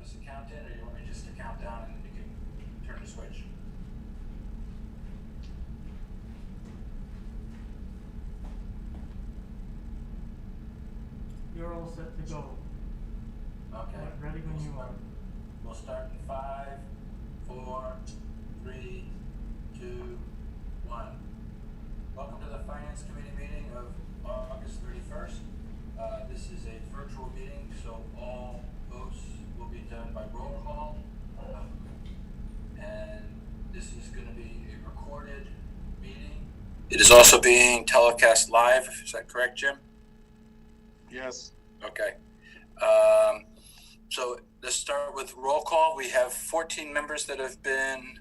us a count in, or you want me just to count down and then you can turn the switch? You're all set to go. Okay. Ready when you are. We'll start in 5, 4, 3, 2, 1. Welcome to the Finance Committee meeting of August 31st. This is a virtual meeting, so all votes will be done by roll call. And this is going to be a recorded meeting. It is also being telecast live. Is that correct, Jim? Yes. Okay. So let's start with roll call. We have 14 members that have been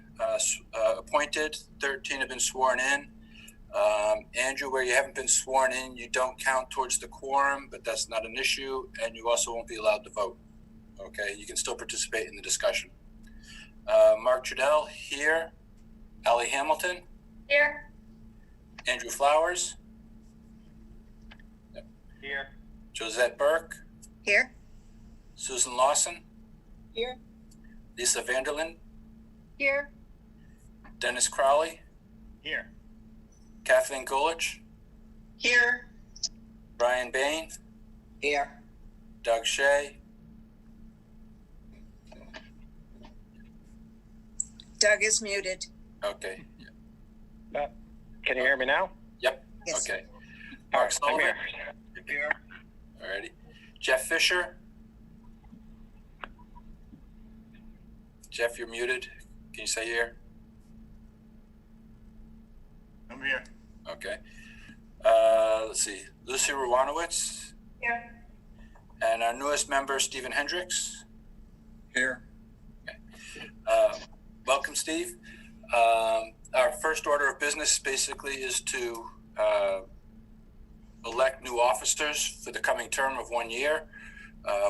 appointed. 13 have been sworn in. Andrew, where you haven't been sworn in, you don't count towards the quorum, but that's not an issue, and you also won't be allowed to vote. Okay, you can still participate in the discussion. Mark Trudell, here. Allie Hamilton. Here. Andrew Flowers. Here. Josette Burke. Here. Susan Lawson. Here. Lisa Vanderlyn. Here. Dennis Crowley. Here. Kathleen Golich. Here. Brian Bain. Here. Doug Shea. Doug is muted. Okay. Can you hear me now? Yep. Yes. Okay. Mark I'm Sullivan. here. Alrighty. Jeff Fisher. Jeff, you're muted. Can you say here? I'm here. Okay. Let's see. Lucy Rawanowitz. Here. And our newest member, Stephen Hendricks. Here. Welcome, Steve. Our first order of business basically is to elect new officers for the coming term of 1 year.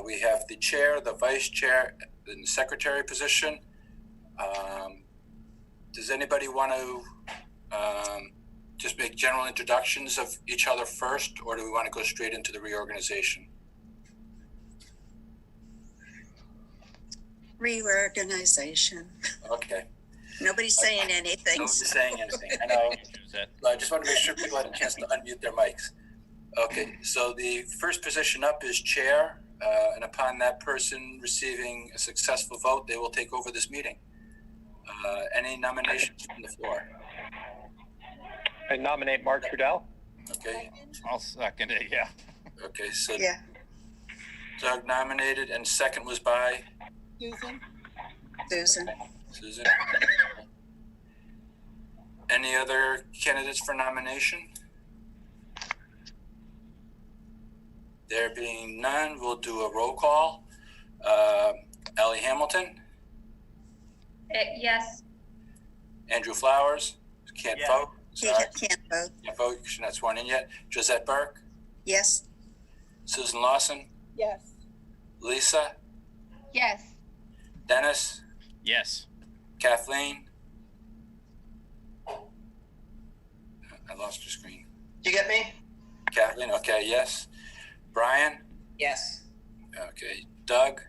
We have the chair, the vice chair, and the secretary position. Does anybody want to just make general introductions of each other first, or do we want to go straight into the reorganization? Reorganization. Okay. Nobody's saying anything. Nobody's saying anything. I know. I just want to make sure people had a chance to unmute their mics. Okay, so the first position up is chair, and upon that person receiving a successful vote, they will take over this meeting. Any nominations from the floor? I nominate Mark Trudell. Okay. I'll second it, yeah. Okay, so Yeah. Doug nominated, and second was by Susan. Susan. Any other candidates for nomination? There being none, we'll do a roll call. Allie Hamilton. Yes. Andrew Flowers. Can't Yeah. vote. He Sorry. can't vote. Can't vote. She's not sworn in yet. Josette Burke. Yes. Susan Lawson. Yes. Lisa. Yes. Dennis. Yes. Kathleen. I lost your screen. You get me? Kathleen. Okay. Yes. Brian. Yes. Okay. Doug.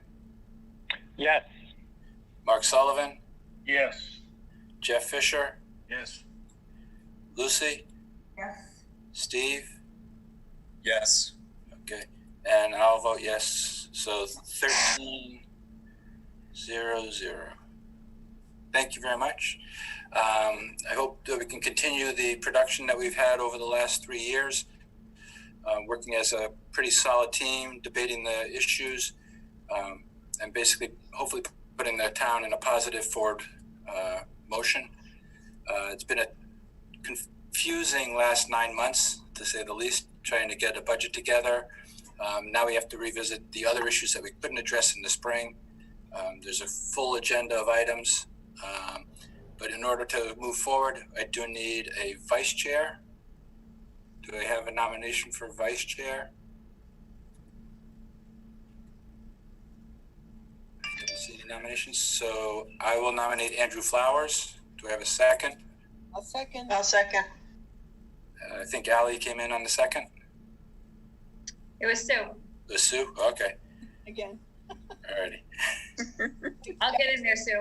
Yes. Mark Sullivan. Yes. Jeff Fisher. Yes. Lucy. Yes. Steve. Yes. Okay. And I'll vote yes. So 13-0-0. Thank you very much. I hope that we can continue the production that we've had over the last 3 years, working as a pretty solid team, debating the issues, and basically hopefully putting the town in a positive forward motion. It's been a confusing last 9 months, to say the least, trying to get a budget together. Now we have to revisit the other issues that we couldn't address in the spring. There's a full agenda of items. But in order to move forward, I do need a vice chair. Do I have a nomination for vice chair? I don't see any nominations, so I will nominate Andrew Flowers. Do I have a second? I'll second. I think Allie came in on the second. It was Sue. The Sue? Okay. Again. Alrighty. I'll get in there, Sue.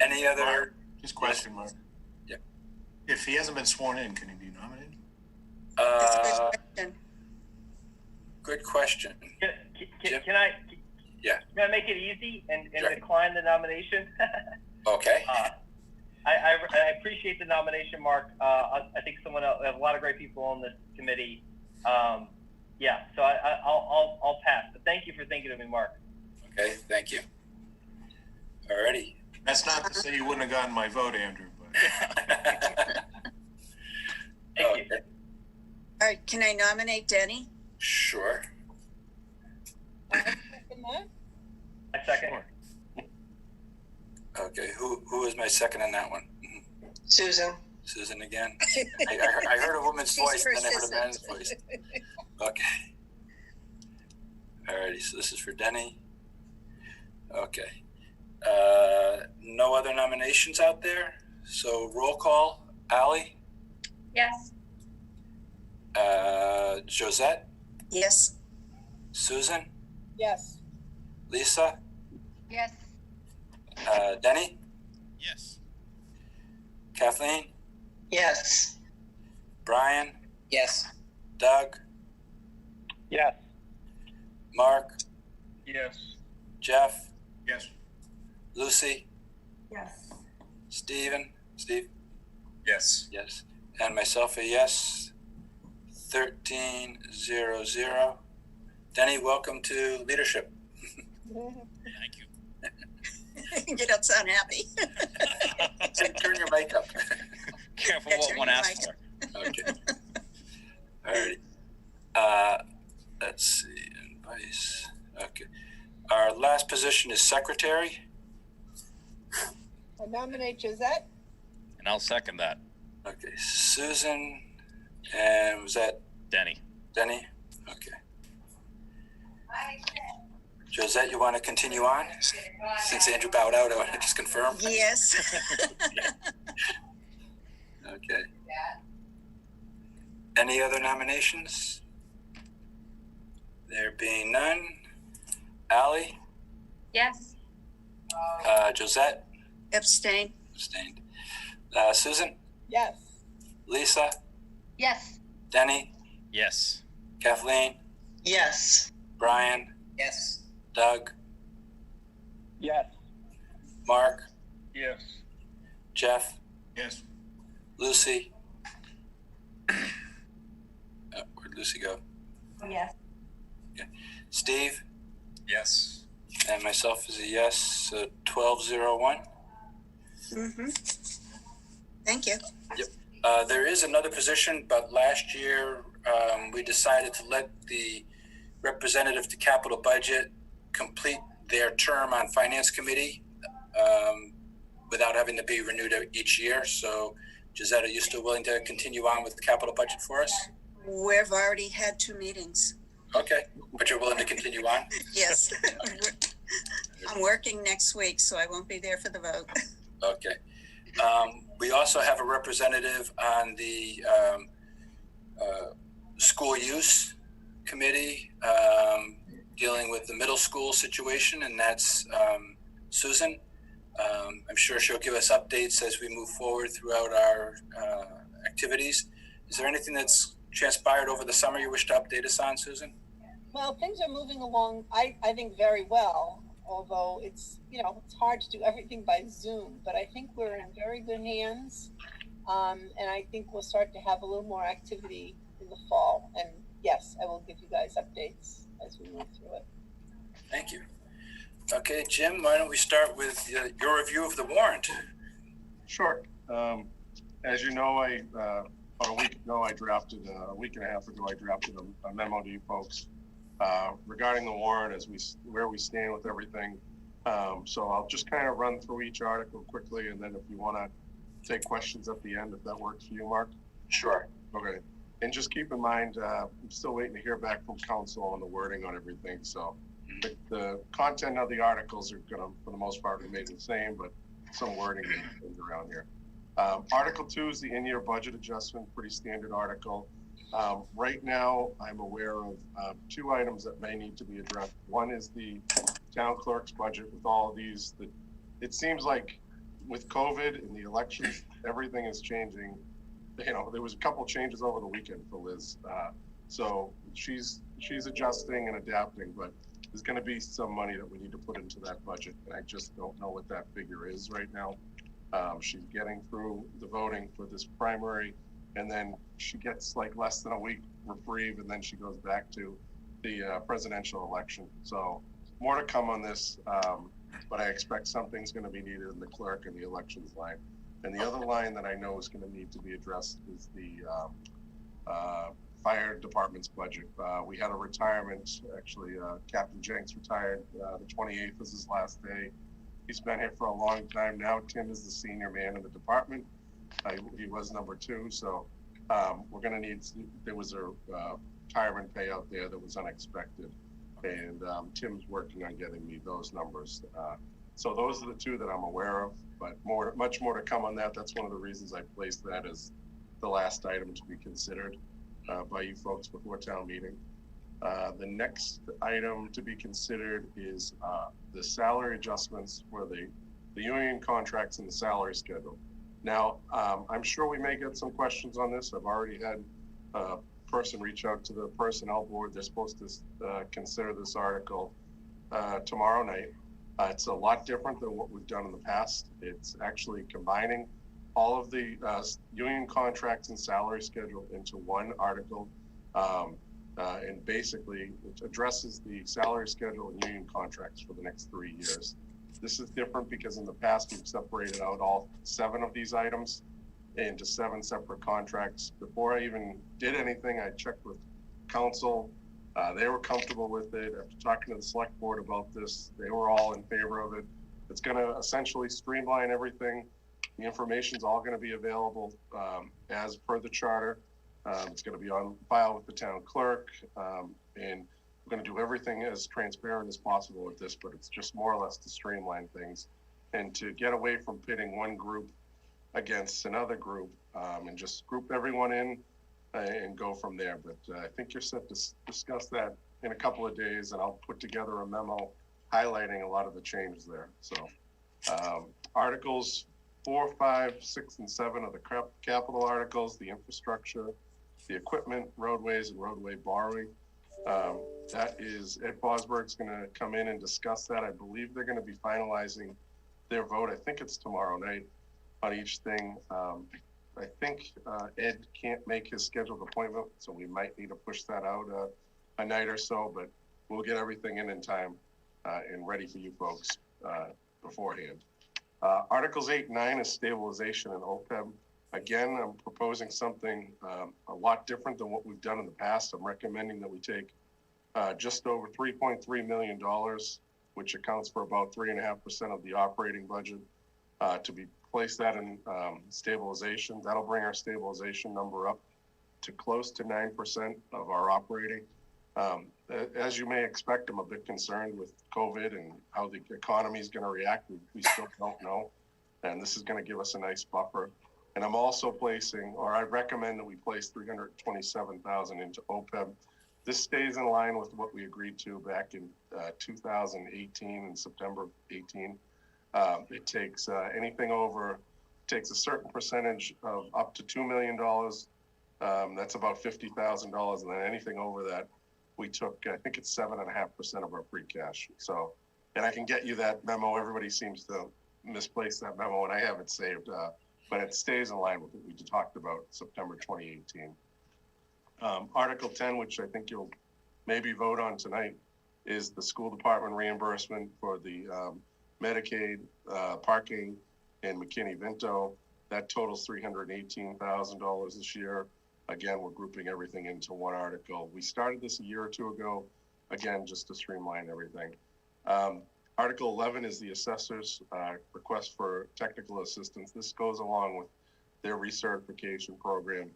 Any other? Just question mark. Yep. If he hasn't been sworn in, can he be nominated? That's a good question. Good question. Can I? Yeah. Can I make it easy and Sure. decline the nomination? Okay. I appreciate the nomination, Mark. I think someone else. I have a lot of great people on this committee. Yeah, so I'll pass. But thank you for thinking of me, Mark. Okay. Thank you. Alrighty. That's not to say you wouldn't have gotten my vote, Andrew, but Thank you. Okay. All right, can I nominate Denny? Sure. I second. Okay. Who is my second on that one? Susan. Susan again. I heard a woman's voice, and then I heard a man's voice. Okay. Alrighty. So this is for Denny. Okay. No other nominations out there. So roll call. Ally. Yes. Josette. Yes. Susan. Yes. Lisa. Yes. Denny. Yes. Kathleen. Yes. Brian. Yes. Doug. Yes. Mark. Yes. Jeff. yes. Lucy. Yes. Steve. Yes. Yes. And myself a yes. 13-0-0. Denny, welcome to leadership. Thank you. You don't sound happy. Turn your mic up. Careful Yeah, what turn one your asks mic for. Okay. All right. Let's see. Advice. Okay. Our last position is secretary. I nominate Josette. And I'll second that. Okay. Susan. And was that Denny. Denny? Okay. Josette, you want to continue on? Since Andrew bowed out, I want to just confirm. Yes. Okay. Any other nominations? There being none. Ally? Yes. Josette? Abstain. Abstained. Susan? Yes. Lisa? Yes. Denny? Yes. Kathleen? Yes. Brian? Yes. Doug? Yes. Mark? Yes. Jeff? Yes. Lucy? Where'd Lucy go? Yes. Steve? Yes. And myself is a yes, so 12-0-1. Mm-hmm. Thank you. There is another position, but last year we decided to let the representative to capital budget complete their term on finance committee without having to be renewed each year. So, Gisette, are you still willing to continue on with the capital budget for us? We've already had 2 meetings. Okay, but you're willing to continue on? Yes. I'm working next week, so I won't be there for the vote. Okay. We also have a representative on the school use committee dealing with the middle school situation, and that's Susan. I'm sure she'll give us updates as we move forward throughout our activities. Is there anything that's transpired over the summer you wish to update us on, Susan? Well, things are moving along, I think very well, although it's hard to do everything by Zoom, but I think we're in very good hands. And I think we'll start to have a little more activity in the fall. And yes, I will give you guys updates as we move through it. Thank you. Okay, Jim, why don't we start with your review of the warrant? Sure. As you know, about a week ago, a week and a half ago, I drafted a memo to you folks regarding the warrant where we stand with everything. So I'll just kind of run through each article quickly, and then if you want to take questions at the end, if that works for you, Mark. Sure. Okay. And just keep in mind, I'm still waiting to hear back from council on the wording on everything. So the content of the articles are going to, for the most part, remain the same, but some wording things around here. Article 2 is the in-year budget adjustment, pretty standard article. Right now, I'm aware of two items that may need to be addressed. One is the town clerk's budget with all of these. It seems like with COVID and the elections, everything is changing. You know, there was a couple changes over the weekend for Liz. So she's adjusting and adapting, but there's going to be some money that we need to put into that budget. And I just don't know what that figure is right now. She's getting through the voting for this primary, and then she gets like less than a week reprieve, and then she goes back to the presidential election. So more to come on this, but I expect something's going to be needed in the clerk and the elections line. And the other line that I know is going to need to be addressed is the fire department's budget. We had a retirement, actually, Captain Jenks retired. The 28th is his last day. He's been here for a long time now. Tim is the senior man in the department. He was number 2, so we're going to need, there was a retirement payout there that was unexpected. And Tim's working on getting me those numbers. So those are the two that I'm aware of, but much more to come on that. That's one of the reasons I placed that as the last item to be considered by you folks before town meeting. The next item to be considered is the salary adjustments for the union contracts and the salary schedule. Now, I'm sure we may get some questions on this. I've already had a person reach out to the personnel board. They're supposed to consider this article tomorrow night. It's a lot different than what we've done in the past. It's actually combining all of the union contracts and salary schedule into one article. And basically it addresses the salary schedule and union contracts for the next 3 years. This is different because in the past we've separated out all 7 of these items into 7 separate contracts. Before I even did anything, I checked with council. They were comfortable with it. After talking to the select board about this, they were all in favor of it. It's going to essentially streamline everything. The information's all going to be available as per the charter. It's going to be on file with the town clerk, and we're going to do everything as transparent as possible with this, but it's just more or less to streamline things and to get away from pitting one group against another group, and just group everyone in and go from there. But I think you're set to discuss that in a couple of days, and I'll put together a memo highlighting a lot of the changes there. So Articles 4, 5, 6, and 7 are the capital articles, the infrastructure, the equipment, roadways, and roadway borrowing. That is, Ed Fosberg's going to come in and discuss that. I believe they're going to be finalizing their vote. I think it's tomorrow night on each thing. I think Ed can't make his scheduled appointment, so we might need to push that out a night or so, but we'll get everything in time and ready for you folks beforehand. Articles 8 and 9 is stabilization and OPEB. Again, I'm proposing something a lot different than what we've done in the past. I'm recommending that we take just over $3.3 million, which accounts for about 3.5% of the operating budget, to be placed that in stabilization. That'll bring our stabilization number up to close to 9% of our operating. As you may expect, I'm a bit concerned with COVID and how the economy is going to react. We still don't know. And this is going to give us a nice buffer. And I'm also placing, or I recommend that we place $327,000 into OPEB. This stays in line with what we agreed to back in 2018, in September of 18. It takes anything over, takes a certain percentage of up to $2 million. That's about $50,000. And then anything over that, we took, I think it's 7.5% of our free cash. So, and I can get you that memo. Everybody seems to misplace that memo, and I have it saved, but it stays in line with what we talked about September 2018. Article 10, which I think you'll maybe vote on tonight, is the school department reimbursement for the Medicaid parking in Mckinney Vento. That totals $318,000 this year. Again, we're grouping everything into one article. We started this a year or two ago, again, just to streamline everything. Article 11 is the assessor's request for technical assistance. This goes along with their recertification program.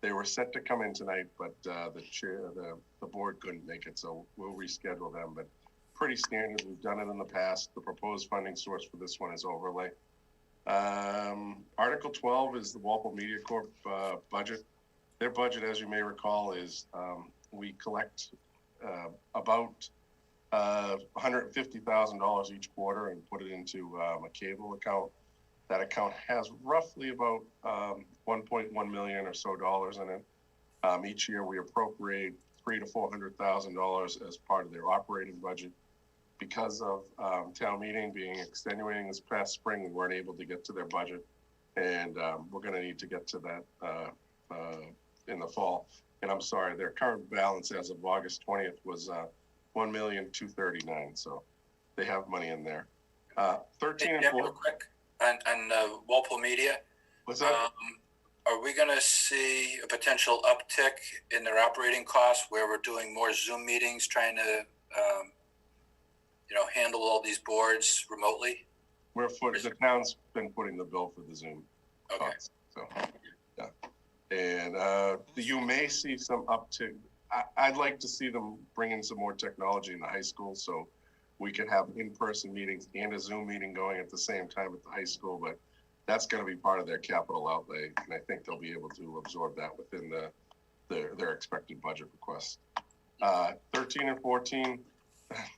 They were set to come in tonight, but the board couldn't make it, so we'll reschedule them. But pretty standard, we've done it in the past. The proposed funding source for this one is overlay. Article 12 is the Walpole Media Corp budget. Their budget, as you may recall, is we collect about $150,000 each quarter and put it into a cable account. That account has roughly about 1.1 million or so dollars in it. Each year we appropriate $300,000 to $400,000 as part of their operating budget. Because of town meeting being extenuating this past spring, we weren't able to get to their budget, and we're going to need to get to that in the fall. And I'm sorry, their current balance as of August 20th was $1,239,000. So they have money in there. 13 and 14. Real quick on Walpole Media. What's that? Are we going to see a potential uptick in their operating costs where we're doing more Zoom meetings, trying to, handle all these boards remotely? The town's been putting the bill for the Zoom. Okay. Costs, so, yeah. And you may see some uptick. I'd like to see them bring in some more technology in the high school so we can have in-person meetings and a Zoom meeting going at the same time at the high school, but that's going to be part of their capital outlay, and I think they'll be able to absorb that within their expected budget requests. 13 and 14,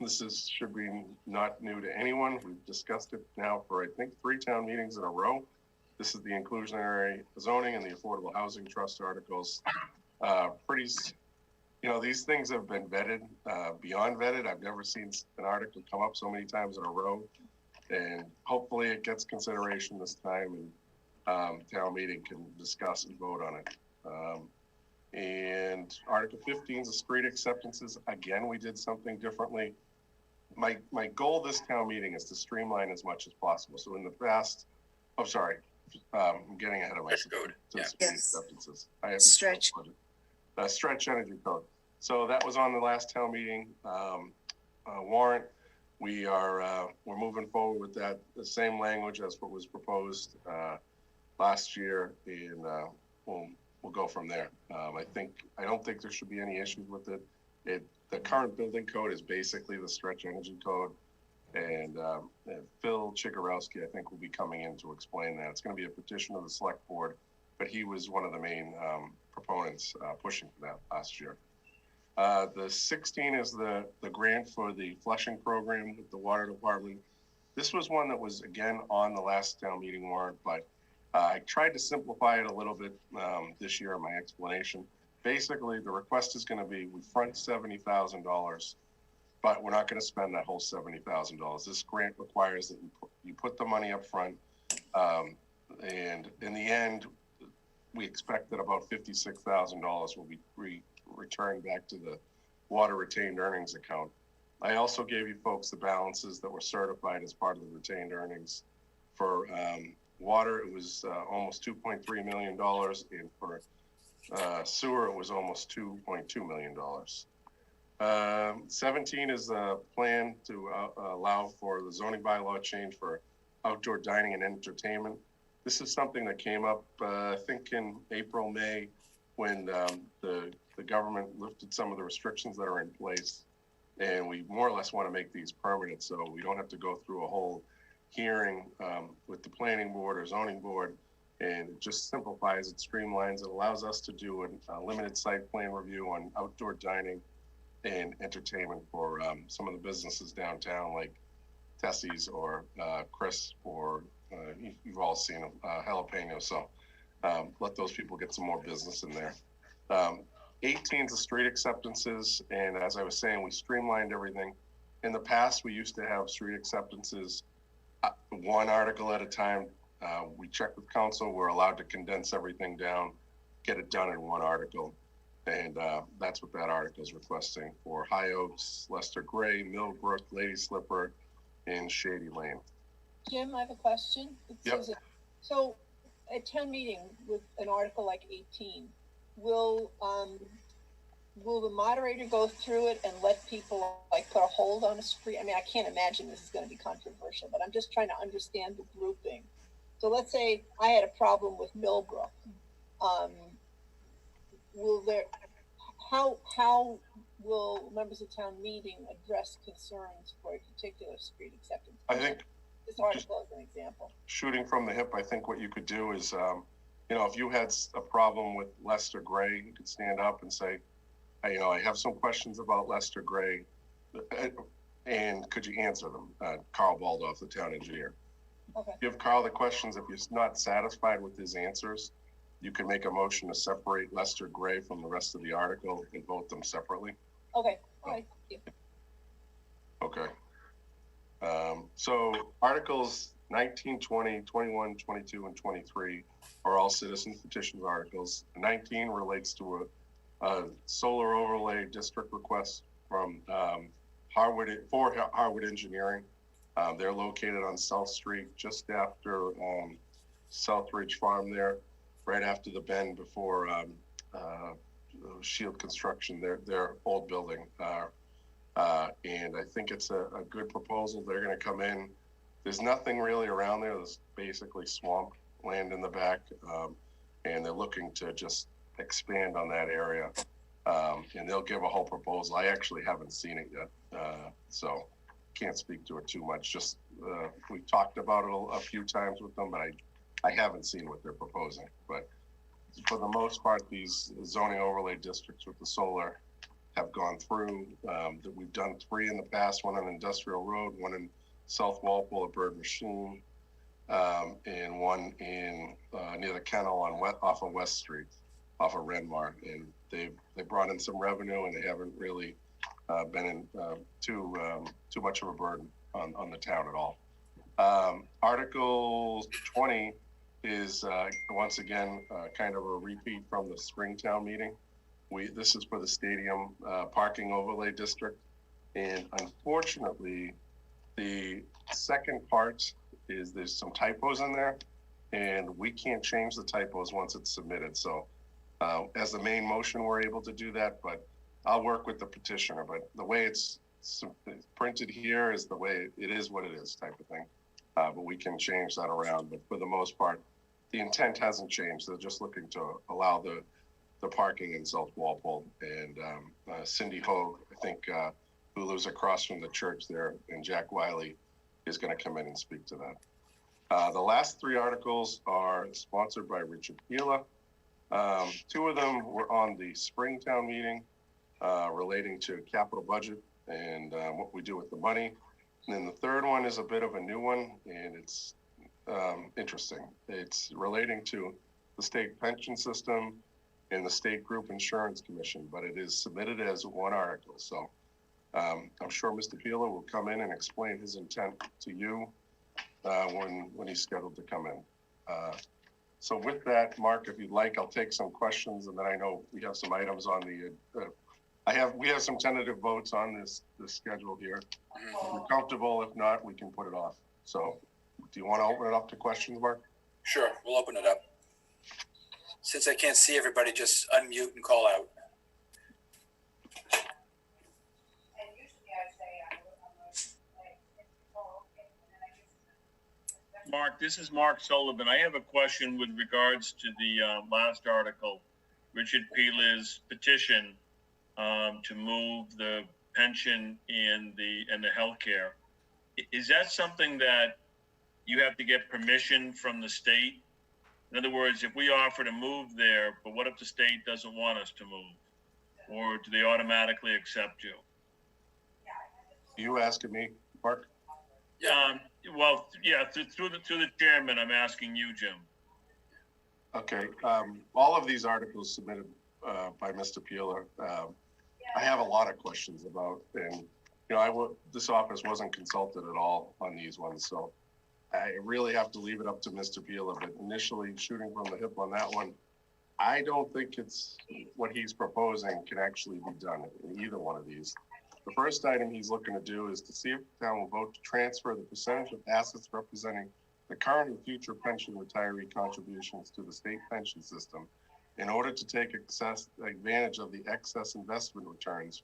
this should be not new to anyone. We've discussed it now for, I think, 3 town meetings in a row. This is the inclusionary zoning and the affordable housing trust articles. These things have been vetted, beyond vetted. I've never seen an article come up so many times in a row. And hopefully it gets consideration this time, and town meeting can discuss and vote on it. And Article 15 is the street acceptances. Again, we did something differently. My goal this town meeting is to streamline as much as possible. So in the past, I'm getting ahead of myself. Yes. Acceptances. I have Stretch. Stretch energy code. So that was on the last town meeting warrant. We're moving forward with that, the same language as what was proposed last year, and we'll go from there. I don't think there should be any issues with it. The current building code is basically the stretch energy code, and Phil Chigorowski, I think, will be coming in to explain that. It's going to be a petition of the select board, but he was one of the main proponents pushing for that last year. The 16 is the grant for the flushing program with the water department. This was one that was, again, on the last town meeting warrant, but I tried to simplify it a little bit this year in my explanation. Basically, the request is going to be, we front $70,000, but we're not going to spend that whole $70,000. This grant requires that you put the money up front, and in the end, we expect that about $56,000 will be returned back to the water retained earnings account. I also gave you folks the balances that were certified as part of the retained earnings. For water, it was almost $2.3 million, and for sewer, it was almost $2.2 million. 17 is a plan to allow for the zoning bylaw change for outdoor dining and entertainment. This is something that came up, I think, in April, May, when the government lifted some of the restrictions that are in place, and we more or less want to make these permanent so we don't have to go through a whole hearing with the planning board or zoning board, and it just simplifies it, streamlines it, allows us to do a limited site plan review on outdoor dining and entertainment for some of the businesses downtown like Tessie's or Chris, or you've all seen Jalapeno, so let those people get some more business in there. 18 is the street acceptances, and as I was saying, we streamlined everything. In the past, we used to have street acceptances one article at a time. We checked with council, we're allowed to condense everything down, get it done in one article, and that's what that article is requesting for High Oaks, Lester Gray, Millbrook, Lady Slipper, and Shady Lane. Jim, I have a question. Yep. So at town meeting with an article like 18, will the moderator go through it and let people put a hold on a street? I mean, I can't imagine this is going to be controversial, but I'm just trying to understand the grouping. So let's say I had a problem with Millbrook. How will members of town meeting address concerns for a particular street acceptance? I think this article is an example. Shooting from the hip, I think what you could do is if you had a problem with Lester Gray, you could stand up and say, I have some questions about Lester Gray, and could you answer them? Carl Baldoff, the town engineer. Okay. Give Carl the questions. If you're not satisfied with his answers, you can make a motion to separate Lester Gray from the rest of the article and vote them separately. Okay, all right, thank you. Okay. So Articles 19, 20, 21, 22, and 23 are all citizen petitions articles. 19 relates to a solar overlay district request from Harwood Engineering. They're located on South Street, just after Southridge Farm there, right after the bend before Shield Construction, their old building. And I think it's a good proposal. They're going to come in. There's nothing really around there. There's basically swamp land in the back. And they're looking to just expand on that area. And they'll give a whole proposal. I actually haven't seen it yet. So can't speak to it too much. Just we talked about it a few times with them, but I haven't seen what they're proposing. But for the most part, these zoning overlay districts with the solar have gone through. That we've done 3 in the past, one on Industrial Road, one in South Walpole at Bird Machine, and one in near the kennel off of West Street, off of Renmar. And they brought in some revenue, and they haven't really been in too much of a burden on the town at all. Article 20 is once again kind of a repeat from the Springtown meeting. This is for the stadium parking overlay district, and unfortunately, the second part is there's some typos in there, and we can't change the typos once it's submitted. So, as the main motion, we're able to do that, but I'll work with the petitioner. But the way it's printed here is the way it is, what it is, type of thing. But we can change that around. But for the most part, the intent hasn't changed. They're just looking to allow the parking in South Walpole. And Cindy Hogue, I think, who lives across from the church there, and Jack Wiley is going to come in and speak to that. The last 3 articles are sponsored by Richard Pila. 2 of them were on the Springtown meeting relating to capital budget and what we do with the money. And then the third one is a bit of a new one, and it's interesting. It's relating to the state pension system and the State Group Insurance Commission, but it is submitted as one article. So I'm sure Mr. Pila will come in and explain his intent to you when he's scheduled to come in. So with that, Mark, if you'd like, I'll take some questions, and then I know we have some items on the. We have some tentative votes on this schedule here. If you're comfortable, if not, we can put it off. So, do you want to open it up to questions, Mark? Sure, we'll open it up. Since I can't see everybody, just unmute and call out. Mark, this is Mark Sullivan. I have a question with regards to the last article, Richard Pila's petition to move the pension and the healthcare. Is that something that you have to get permission from the state? In other words, if we offer to move there, but what if the state doesn't want us to move? Or do they automatically accept you? You asking me, Mark? Well, yeah, through the chairman, I'm asking you, Jim. Okay. All of these articles submitted by Mr. Pila, I have a lot of questions about, and this office wasn't consulted at all on these ones, so I really have to leave it up to Mr. Pila. But initially, shooting from the hip on that one, I don't think it's what he's proposing can actually be done in either one of these. The first item he's looking to do is to see if the town will vote to transfer the percentage of assets representing the current and future pension retiree contributions to the state pension system in order to take advantage of the excess investment returns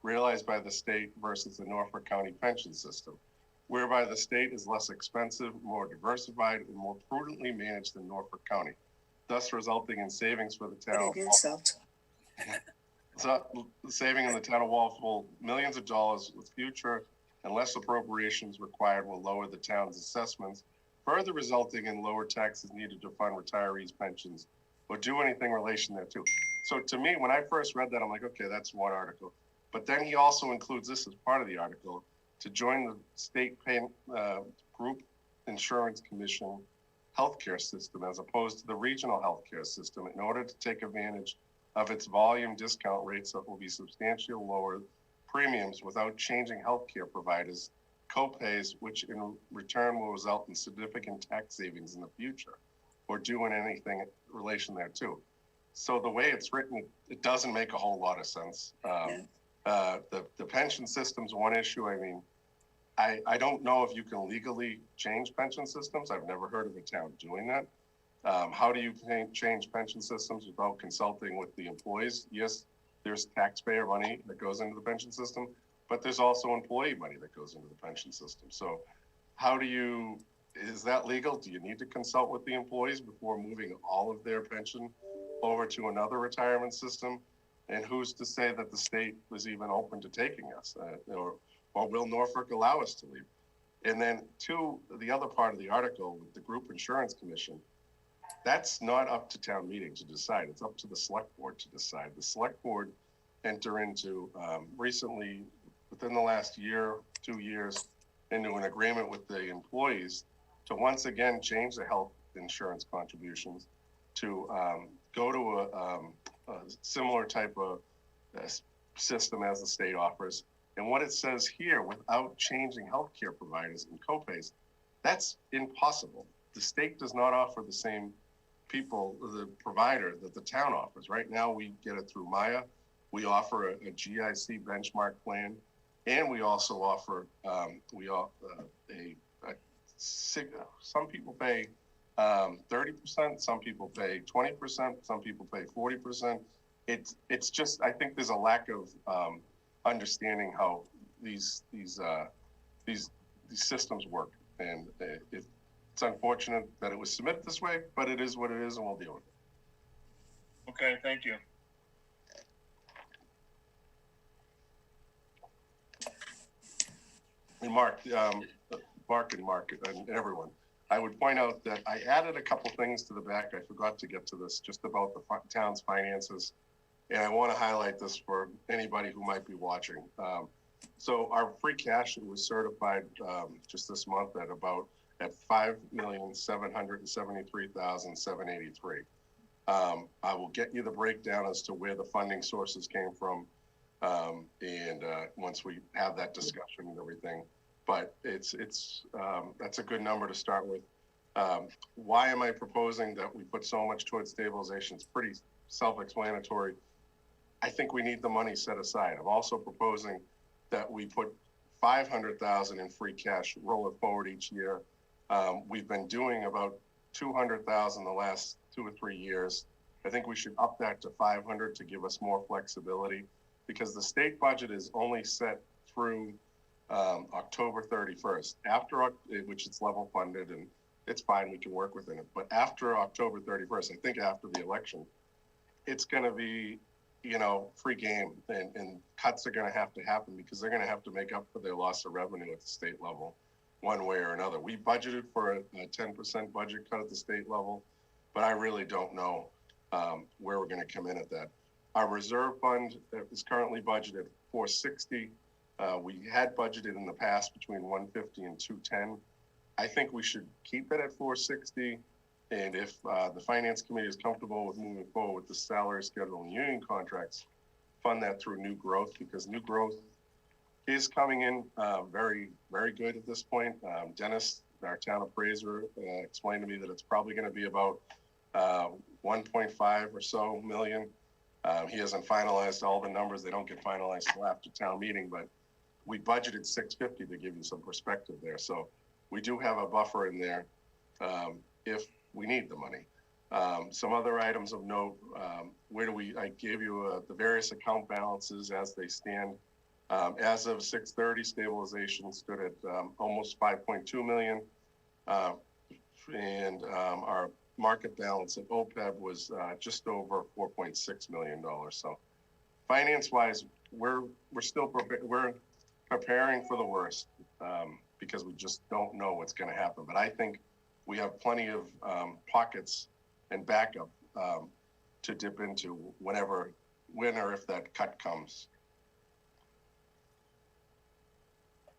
realized by the state versus the Norfolk County pension system, whereby the state is less expensive, more diversified, and more prudently managed than Norfolk County, thus resulting in savings for the town. What an insult. So, saving in the town of Walpole millions of dollars with future and less appropriations required will lower the town's assessments further resulting in lower taxes needed to fund retirees' pensions or do anything in relation thereto. So to me, when I first read that, I'm like, okay, that's one article. But then he also includes this as part of the article to join the state group insurance commission healthcare system as opposed to the regional healthcare system in order to take advantage of its volume discount rates that will be substantially lower premiums without changing healthcare providers' co-pays, which in return will result in significant tax savings in the future or doing anything in relation there too. So the way it's written, it doesn't make a whole lot of sense. The pension system's one issue. I mean, I don't know if you can legally change pension systems. I've never heard of a town doing that. How do you change pension systems without consulting with the employees? Yes, there's taxpayer money that goes into the pension system, but there's also employee money that goes into the pension system. So is that legal? Do you need to consult with the employees before moving all of their pension over to another retirement system? And who's to say that the state was even open to taking us? Or will Norfolk allow us to leave? And then the other part of the article with the group insurance commission, that's not up to town meeting to decide. It's up to the select board to decide. The select board enter into recently, within the last year, 2 years, into an agreement with the employees to once again change the health insurance contributions to go to a similar type of system as the state offers. And what it says here, without changing healthcare providers and copays, that's impossible. The state does not offer the same people, the provider that the town offers. Right now, we get it through Maya. We offer a GIC benchmark plan, and we also offer some people pay 30%, some people pay 20%, some people pay 40%. It's just, I think there's a lack of understanding how these systems work, and it's unfortunate that it was submitted this way, but it is what it is, and we'll deal with it. Okay, thank you. And Mark and everyone, I would point out that I added a couple things to the back. I forgot to get to this, just about the town's finances. And I want to highlight this for anybody who might be watching. So our free cash was certified just this month at $5,773,783. I will get you the breakdown as to where the funding sources came from, and once we have that discussion and everything. But that's a good number to start with. Why am I proposing that we put so much towards stabilization? It's pretty self-explanatory. I think we need the money set aside. I'm also proposing that we put $500,000 in free cash, roll it forward each year. We've been doing about $200,000 the last 2 or 3 years. I think we should up that to 500 to give us more flexibility, because the state budget is only set through October 31st, which it's level funded, and it's fine, we can work within it. But after October 31st, I think after the election, it's going to be, free game, and cuts are going to have to happen, because they're going to have to make up for their loss of revenue at the state level one way or another. We budgeted for a 10% budget cut at the state level, but I really don't know where we're going to come in at that. Our reserve fund is currently budgeted $460. We had budgeted in the past between $150 and $210. I think we should keep it at $460. And if the finance committee is comfortable with moving forward with the salary schedule and union contracts, fund that through new growth, because new growth is coming in very, very good at this point. Dennis, our town appraiser, explained to me that it's probably going to be about 1.5 or so million. He hasn't finalized all the numbers. They don't get finalized until after town meeting, but we budgeted 650 to give you some perspective there. So we do have a buffer in there if we need the money. Some other items of note, I gave you the various account balances as they stand. As of 6:30, stabilization stood at almost 5.2 million. And our market balance at OPEB was just over $4.6 million. So finance-wise, we're still we're preparing for the worst, because we just don't know what's going to happen. But I think we have plenty of pockets and backup to dip into when or if that cut comes.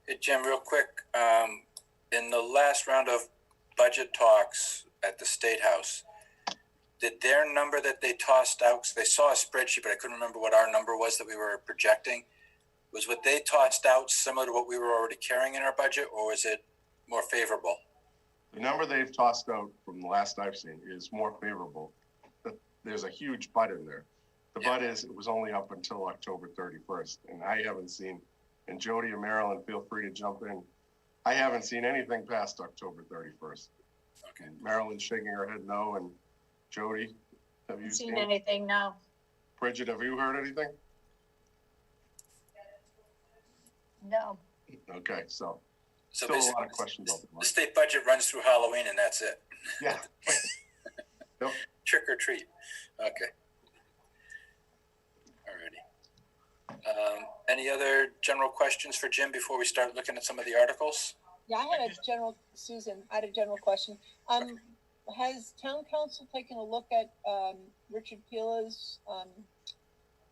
Hey, Jim, real quick, in the last round of budget talks at the State House, did their number that they tossed out, because they saw a spreadsheet, but I couldn't remember what our number was that we were projecting, was what they tossed out similar to what we were already carrying in our budget, or was it more favorable? The number they've tossed out from the last I've seen is more favorable. But there's a huge but in there. The but is it was only up until October 31st, and I haven't seen, and Jody and Marilyn, feel free to jump in. I haven't seen anything past October 31st. Okay. Marilyn's shaking her head no, and Jody, have you seen anything? No. Bridget, have you heard anything? No. Okay, so So still a basically, lot of questions open. the state budget runs through Halloween and that's it. Yeah. Yep. Trick or treat. Okay. Alrighty. Any other general questions for Jim before we start looking at some of the articles? Yeah, I had a general question. Has town council taken a look at, Richard Pila's,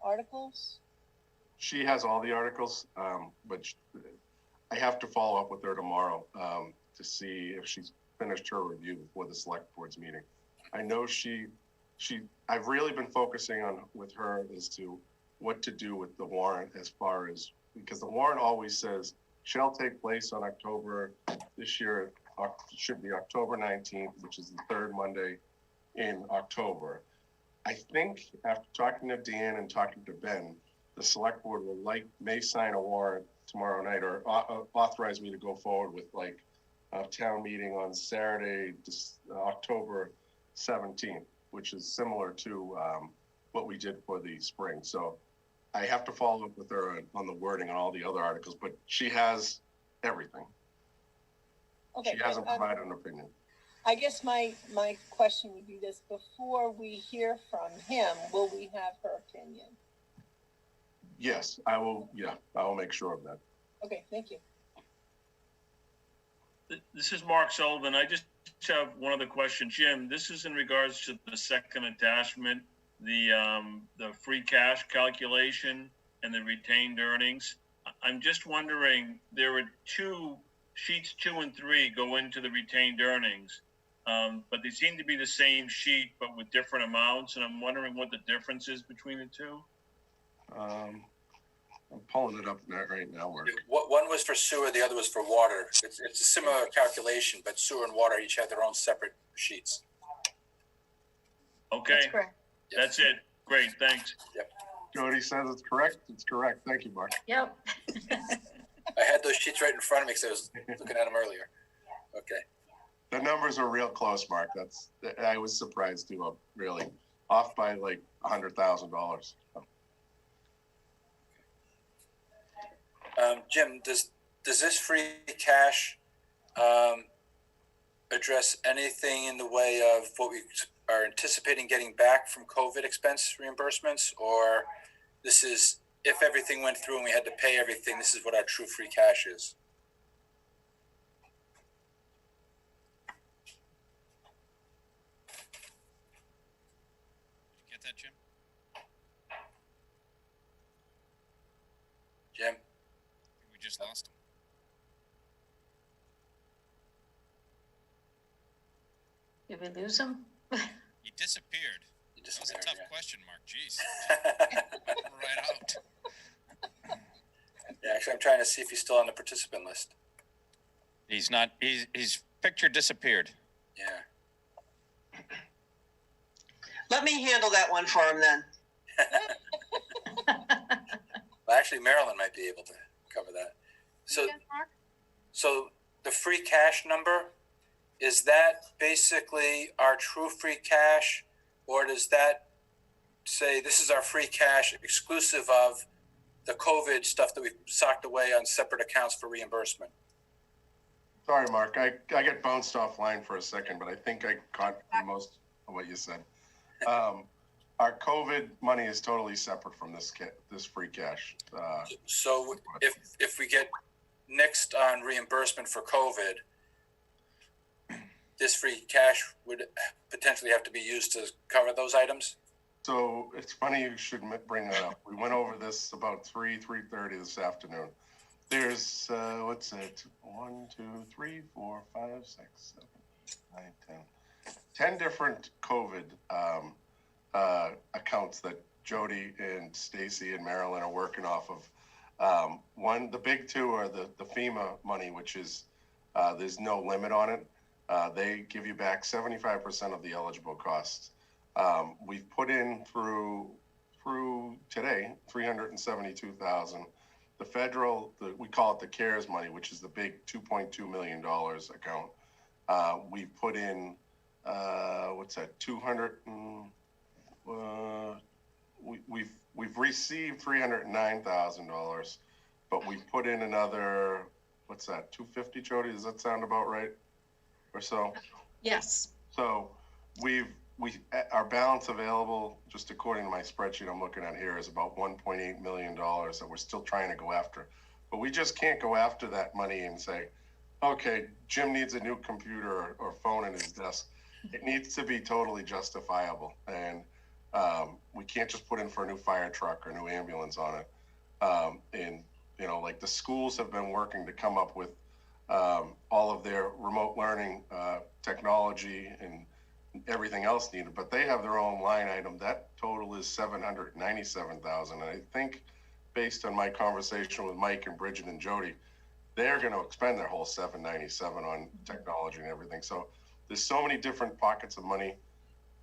articles? She has all the articles, but I have to follow up with her tomorrow to see if she's finished her review before the select board's meeting. I know I've really been focusing on with her as to what to do with the warrant as far as, because the warrant always says shall take place on October, this year, should be October 19th, which is the third Monday in October. I think after talking to Deanne and talking to Ben, the select board may sign a warrant tomorrow night or authorize me to go forward with a town meeting on Saturday, October 17th, which is similar to what we did for the spring. So I have to follow up with her on the wording on all the other articles, but she has everything. Okay. She hasn't provided an opinion. I guess my question would be this: before we hear from him, will we have her opinion? Yes, I will. Yeah, I will make sure of that. Okay, thank you. This is Mark Sullivan. I just have one other question. Jim, this is in regards to the second attachment, the free cash calculation and the retained earnings. I'm just wondering, there are sheets 2 and 3 go into the retained earnings, but they seem to be the same sheet, but with different amounts. And I'm wondering what the difference is between the two. I'm pulling it up right now. One was for sewer, the other was for water. It's a similar calculation, but sewer and water each have their own separate sheets. Okay, That's correct. that's it. Great, thanks. Yep. Jody says it's correct. It's correct. Thank you, Mark. Yep. I had those sheets right in front of me because I was looking at them earlier. Okay. The numbers are real close, Mark. I was surprised too. Really off by like $100,000. Jim, does this free cash address anything in the way of what we are anticipating getting back from COVID expense reimbursements, or this is if everything went through and we had to pay everything, this is what our true free cash is? Get that, Jim? Jim? We just lost him. Did we lose him? He disappeared. You That was a disappeared, tough yeah. question, Mark. Jeez. Right out. Yeah, actually, I'm trying to see if he's still on the participant list. He's not. His picture disappeared. Yeah. Let me handle that one for him then. Well, actually, Marilyn might be able to cover that. So the free cash number, is that basically our true free cash, or does that say this is our free cash exclusive of the COVID stuff that we socked away on separate accounts for reimbursement? Sorry, Mark. I got bounced offline for a second, but I think I caught most of what you said. Our COVID money is totally separate from this free cash. So if we get nixed on reimbursement for COVID, this free cash would potentially have to be used to cover those items? So it's funny you should bring that up. We went over this about 3:30 this afternoon. There's, what's it? 1, 2, 3, 4, 5, 6, 7, 8, 9, 10 different COVID accounts that Jody and Stacy and Marilyn are working off of. One, the big two are the FEMA money, which is, there's no limit on it. They give you back 75% of the eligible costs. We've put in through today, 372,000. The federal, we call it the CARES money, which is the big $2.2 million account. We've put in, what's that, 200, we've received $309,000, but we've put in another, what's that, 250, Jody? Does that sound about right? Or so? Yes. So our balance available, just according to my spreadsheet I'm looking at here, is about $1.8 million that we're still trying to go after. But we just can't go after that money and say, okay, Jim needs a new computer or phone in his desk. It needs to be totally justifiable. And we can't just put in for a new fire truck or new ambulance on it. And, you know, like the schools have been working to come up with all of their remote learning technology and everything else needed, but they have their own line item. That total is $797,000. And I think based on my conversation with Mike and Bridget and Jody, they're going to expend their whole $797 on technology and everything. So there's so many different pockets of money.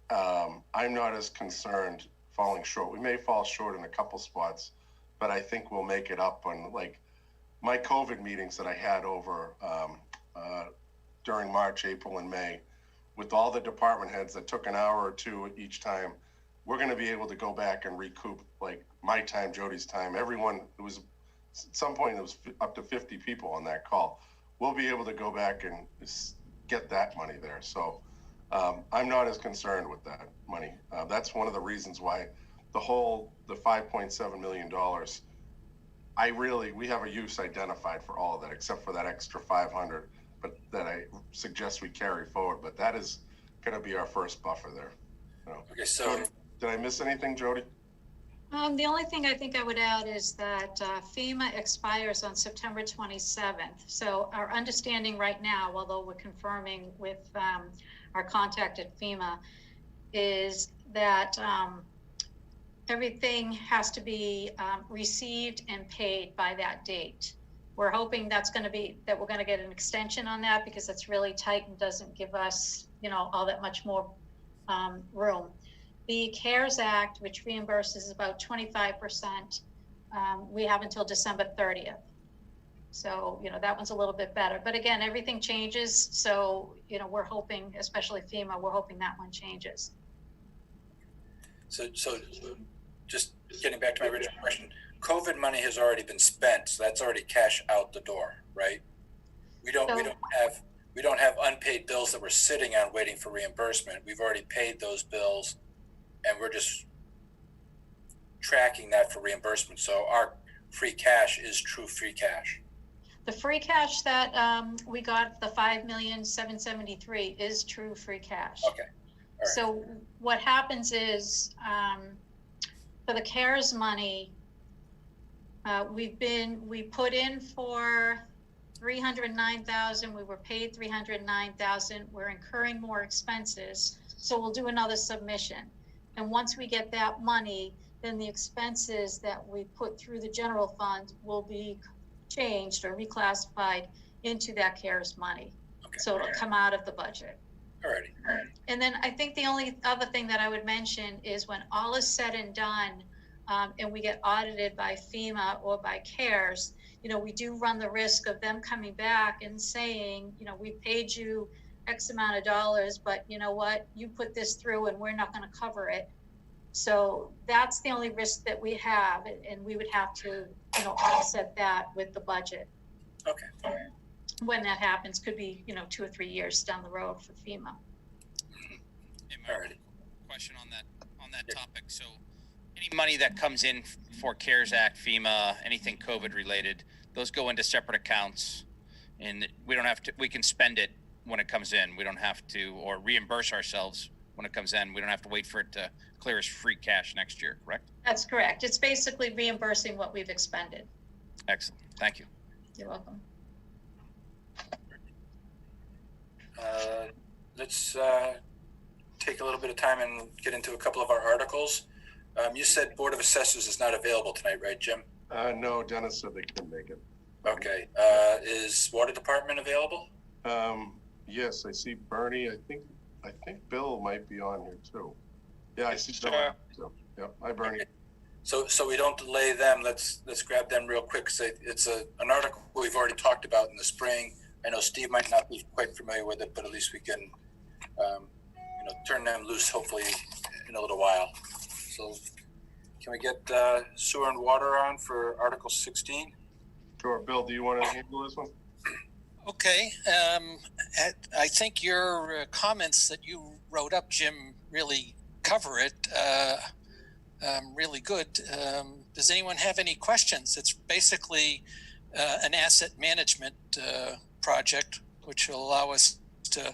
I'm not as concerned falling short. We may fall short in a couple spots, but I think we'll make it up on, like, my COVID meetings that I had over during March, April, and May, with all the department heads that took an hour or two each time. We're going to be able to go back and recoup, like, my time, Jody's time, everyone. It was at some point, it was up to 50 people on that call. We'll be able to go back and get that money there. So I'm not as concerned with that money. That's one of the reasons why the $5.7 million, we have a use identified for all of that, except for that extra 500, but that I suggest we carry forward. But that is going to be our first buffer there. Okay, so did I miss anything, Jody? The only thing I think I would add is that FEMA expires on September 27th. So our understanding right now, although we're confirming with our contact at FEMA, is that everything has to be received and paid by that date. We're hoping that we're going to get an extension on that, because it's really tight and doesn't give us, all that much more room. The CARES Act, which reimburses about 25%, we have until December 30th. So, that one's a little bit better. But again, everything changes. So, we're hoping, especially FEMA, we're hoping that one changes. So just getting back to my original question, COVID money has already been spent, so that's already cash out the door, right? We don't have unpaid bills that we're sitting on waiting for reimbursement. We've already paid those bills, and we're just tracking that for reimbursement. So our free cash is true free cash. The free cash that we got, the $5,773,000, is true free cash. Okay. All right. So what happens is, for the CARES money, we put in for $309,000. We were paid $309,000. We're incurring more expenses, so we'll do another submission. And once we get that money, then the expenses that we put through the general fund will be changed or reclassified into that CARES money. Okay. So it'll come out of the budget. Alrighty. And then I think the only other thing that I would mention is, when all is said and done, and we get audited by FEMA or by CARES, we do run the risk of them coming back and saying, we paid you X amount of dollars, but you know what, you put this through and we're not going to cover it. So that's the only risk that we have, and we would have to, offset that with the budget. Okay. When that happens, could be, 2 or 3 years down the road for FEMA. Hey, Mark, question on that topic. So any money that comes in for CARES Act, FEMA, anything COVID related, those go into separate accounts, and we can spend it when it comes in. We don't have to, or reimburse ourselves when it comes in. We don't have to wait for it to clear as free cash next year, correct? That's correct. It's basically reimbursing what we've expended. Excellent. Thank you. You're welcome. Let's take a little bit of time and get into a couple of our articles. You said Board of Assessors is not available tonight, right, Jim? No, Dennis said they couldn't make it. Okay. Is Water Department available? Yes, I see Bernie. I think Bill might be on here too. Yeah, I see Bill. So, yeah. Hi, Bernie. Okay. So we don't delay them. Let's grab them real quick. So it's an article we've already talked about in the spring. I know Steve might not be quite familiar with it, but at least we can, turn them loose hopefully in a little while. So can we get sewer and water on for Article 16? Sure. Bill, do you want to handle this one? Okay. I think your comments that you wrote up, Jim, really cover it really good. Does anyone have any questions? It's basically an asset management project, which will allow us to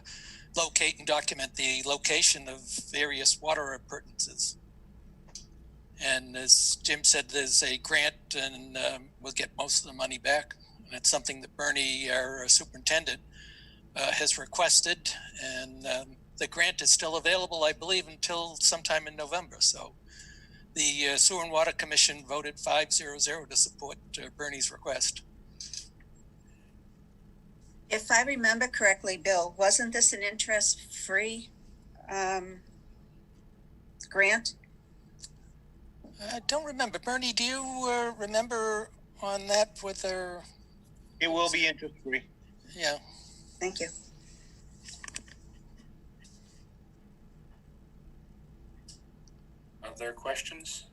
locate and document the location of various water appurtenances. And as Jim said, there's a grant and we'll get most of the money back. And it's something that Bernie, our superintendent, has requested. And the grant is still available, I believe, until sometime in November. So the Sewer and Water Commission voted 5-0-0 to support Bernie's request. If I remember correctly, Bill, wasn't this an interest-free grant? I don't remember. Bernie, do you remember on that whether... It will be interest-free. Yeah. Thank you. Other questions?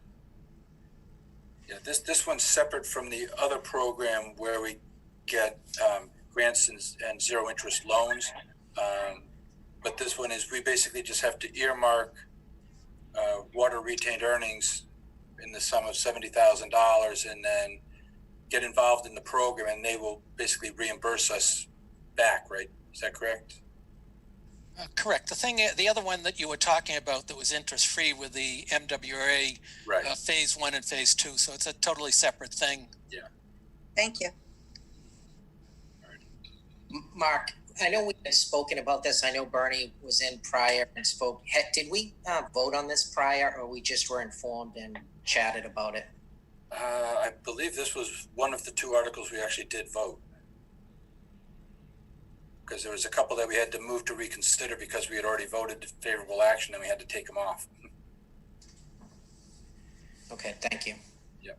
Yeah, this one's separate from the other program where we get grants and zero interest loans. But this one is we basically just have to earmark water retained earnings in the sum of $70,000 and then get involved in the program, and they will basically reimburse us back, right? Is that correct? Correct. The other one that you were talking about that was interest-free with the MWRA Right. phase 1 and phase 2. So it's a totally separate thing. Yeah. Thank you. Mark, I know we had spoken about this. I know Bernie was in prior and spoke. Did we vote on this prior, or we just were informed and chatted about it? I believe this was one of the two articles we actually did vote. Because there was a couple that we had to move to reconsider because we had already voted favorable action and we had to take them off. Okay, thank you. Yep.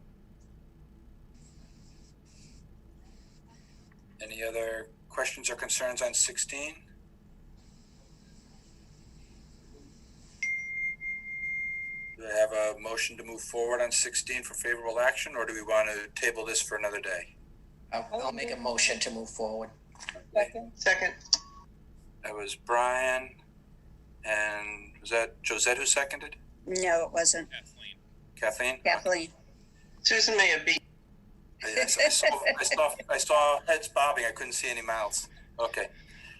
Any other questions or concerns on 16? Do I have a motion to move forward on 16 for favorable action, or do we want to table this for another day? I'll make a motion to move forward. Second. That was Brian, and was that Josette who seconded? No, it wasn't. Kathleen? Kathleen. Susan may have beat. Yes, I saw heads bobbing. I couldn't see any mouths. Okay.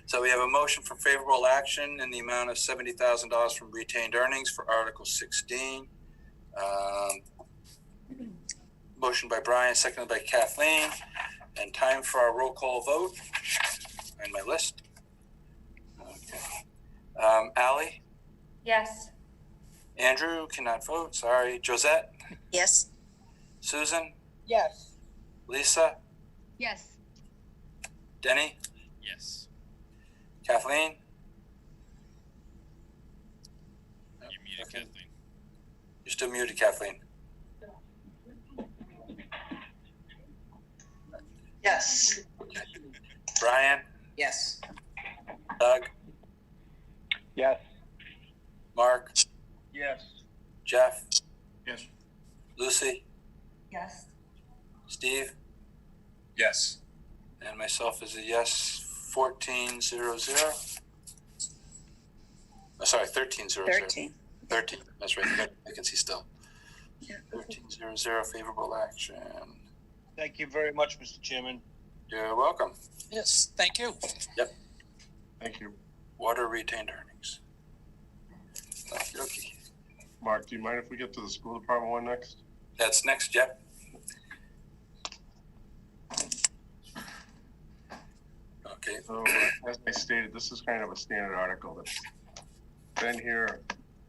So we have a motion for favorable action in the amount of $70,000 from retained earnings for Article 16. Motion by Brian, seconded by Kathleen. And time for our roll call vote. On my list. Okay. Allie? Yes. Andrew cannot vote. Sorry. Josette? Yes. Susan? Yes. Lisa? Yes. Denny? Yes. Kathleen? You're muted, Kathleen. You're still muted, Kathleen. Yes. Brian? Yes. Doug? Yes. Mark? Yes. Jeff? Yes. Lucy? Yes. Steve? Yes. And myself is a yes. 14-0-0. Oh, sorry, 13-0-0. 13. 13. That's right. I can see still. Yeah. 13-0-0. Favorable action. Thank you very much, Mr. Chairman. You're welcome. Yes, thank you. Yep. Thank you. Water retained earnings. Okay. Mark, do you mind if we get to the school department one next? That's next, yep. Okay. So, as I stated, this is kind of a standard article that's been here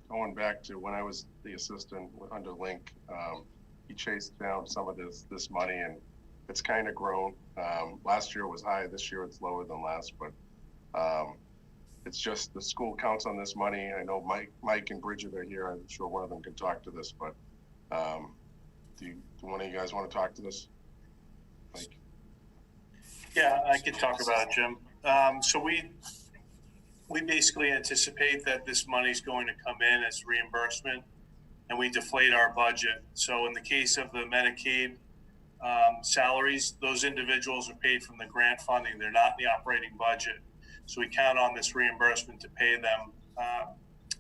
going back to when I was the assistant under Link. He chased down some of this money, and it's kind of grown. Last year was high. This year it's lower than last, but it's just the school counts on this money. I know Mike and Bridget are here. I'm sure one of them can talk to this, but do one of you guys want to talk to this? Mike? Yeah, I could talk about it, Jim. So we basically anticipate that this money is going to come in as reimbursement, and we deflate our budget. So in the case of the Medicaid salaries, those individuals are paid from the grant funding. They're not in the operating budget. So we count on this reimbursement to pay them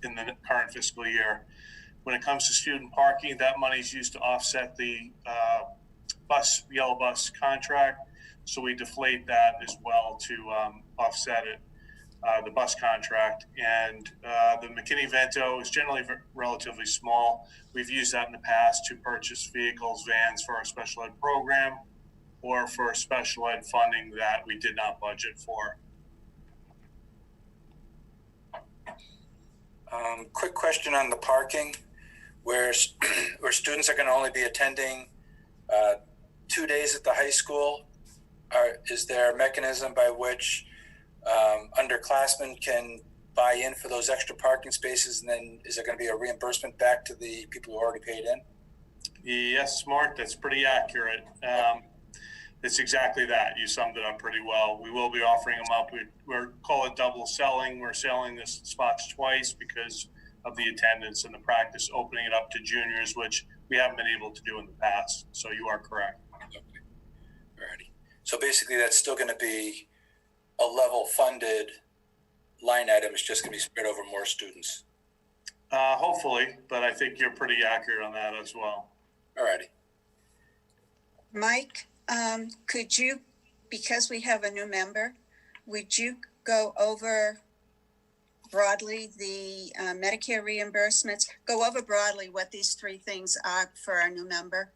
in the current fiscal year. When it comes to student parking, that money is used to offset the yellow bus contract. So we deflate that as well to offset it, the bus contract. And the Mckinney Vento is generally relatively small. We've used that in the past to purchase vehicles, vans for our special ed program, or for special ed funding that we did not budget for. Quick question on the parking, where students are going to only be attending 2 days at the high school. Is there a mechanism by which underclassmen can buy in for those extra parking spaces, and then is there going to be a reimbursement back to the people who already paid in? Yes, Mark, that's pretty accurate. It's exactly that. You summed it up pretty well. We will be offering them up. We're call it double selling. We're selling the spots twice because of the attendance and the practice, opening it up to juniors, which we haven't been able to do in the past. So you are correct. Okay. Alrighty. So basically that's still going to be a level funded line item. It's just going to be spread over more students. Hopefully, but I think you're pretty accurate on that as well. Alrighty. Mike, could you, because we have a new member, would you go over broadly the Medicare reimbursements? Go over broadly what these three things are for our new member?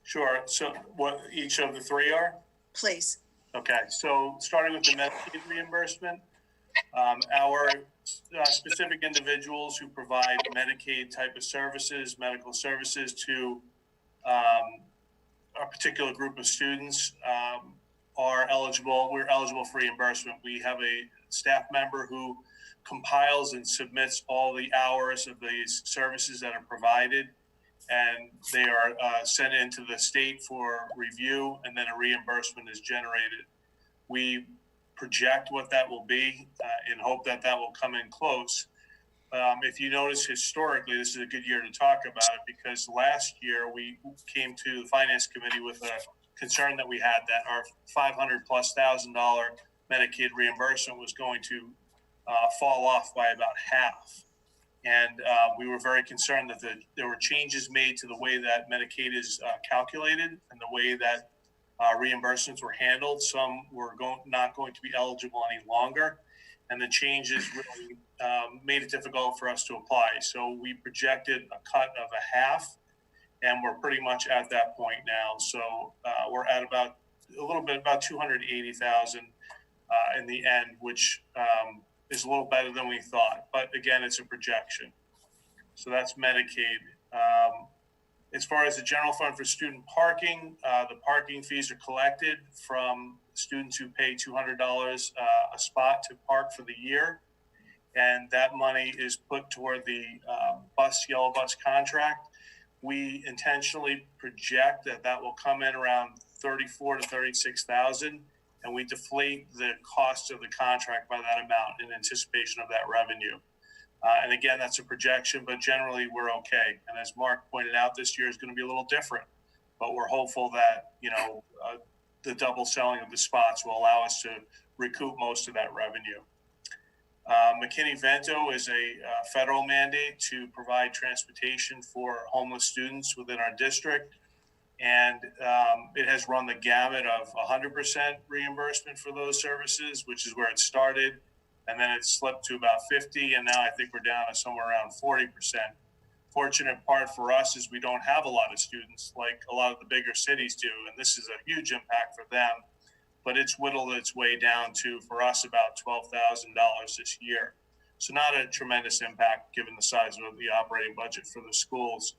Sure. So what each of the three are? Please. Okay. So starting with the Medicaid reimbursement, our specific individuals who provide Medicaid type of services, medical services to a particular group of students are eligible. We're eligible for reimbursement. We have a staff member who compiles and submits all the hours of these services that are provided, and they are sent into the state for review, and then a reimbursement is generated. We project what that will be and hope that that will come in close. If you notice historically, this is a good year to talk about it, because last year we came to the finance committee with a concern that we had that our $500,000+ Medicaid reimbursement was going to fall off by about half. And we were very concerned that there were changes made to the way that Medicaid is calculated and the way that reimbursements were handled. Some were not going to be eligible any longer. And the changes really made it difficult for us to apply. So we projected a cut of a half, and we're pretty much at that point now. So we're at about 280,000 in the end, which is a little better than we thought. But again, it's a projection. So that's Medicaid. As far as the general fund for student parking, the parking fees are collected from students who pay $200 a spot to park for the year. And that money is put toward the yellow bus contract. We intentionally project that will come in around 34 to 36,000, and we deflate the cost of the contract by that amount in anticipation of that revenue. And again, that's a projection, but generally we're okay. And as Mark pointed out, this year is going to be a little different, but we're hopeful that, the double selling of the spots will allow us to recoup most of that revenue. Mckinney Vento is a federal mandate to provide transportation for homeless students within our district. And it has run the gamut of 100% reimbursement for those services, which is where it started, and then it slipped to about 50, and now I think we're down to somewhere around 40%. Fortunate part for us is we don't have a lot of students like a lot of the bigger cities do, and this is a huge impact for them, but it's whittled its way down to, for us, about $12,000 this year. So not a tremendous impact given the size of the operating budget for the schools.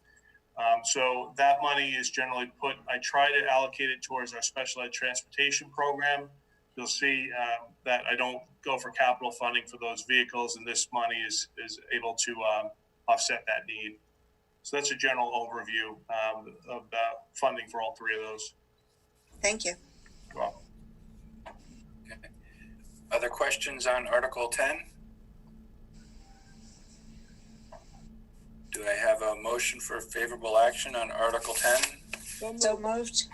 So that money is generally I try to allocate it towards our special ed transportation program. You'll see that I don't go for capital funding for those vehicles, and this money is able to offset that need. So that's a general overview of funding for all three of those. Thank you. You're welcome. Okay. Other questions on Article 10? Do I have a motion for favorable action on Article 10? So moved.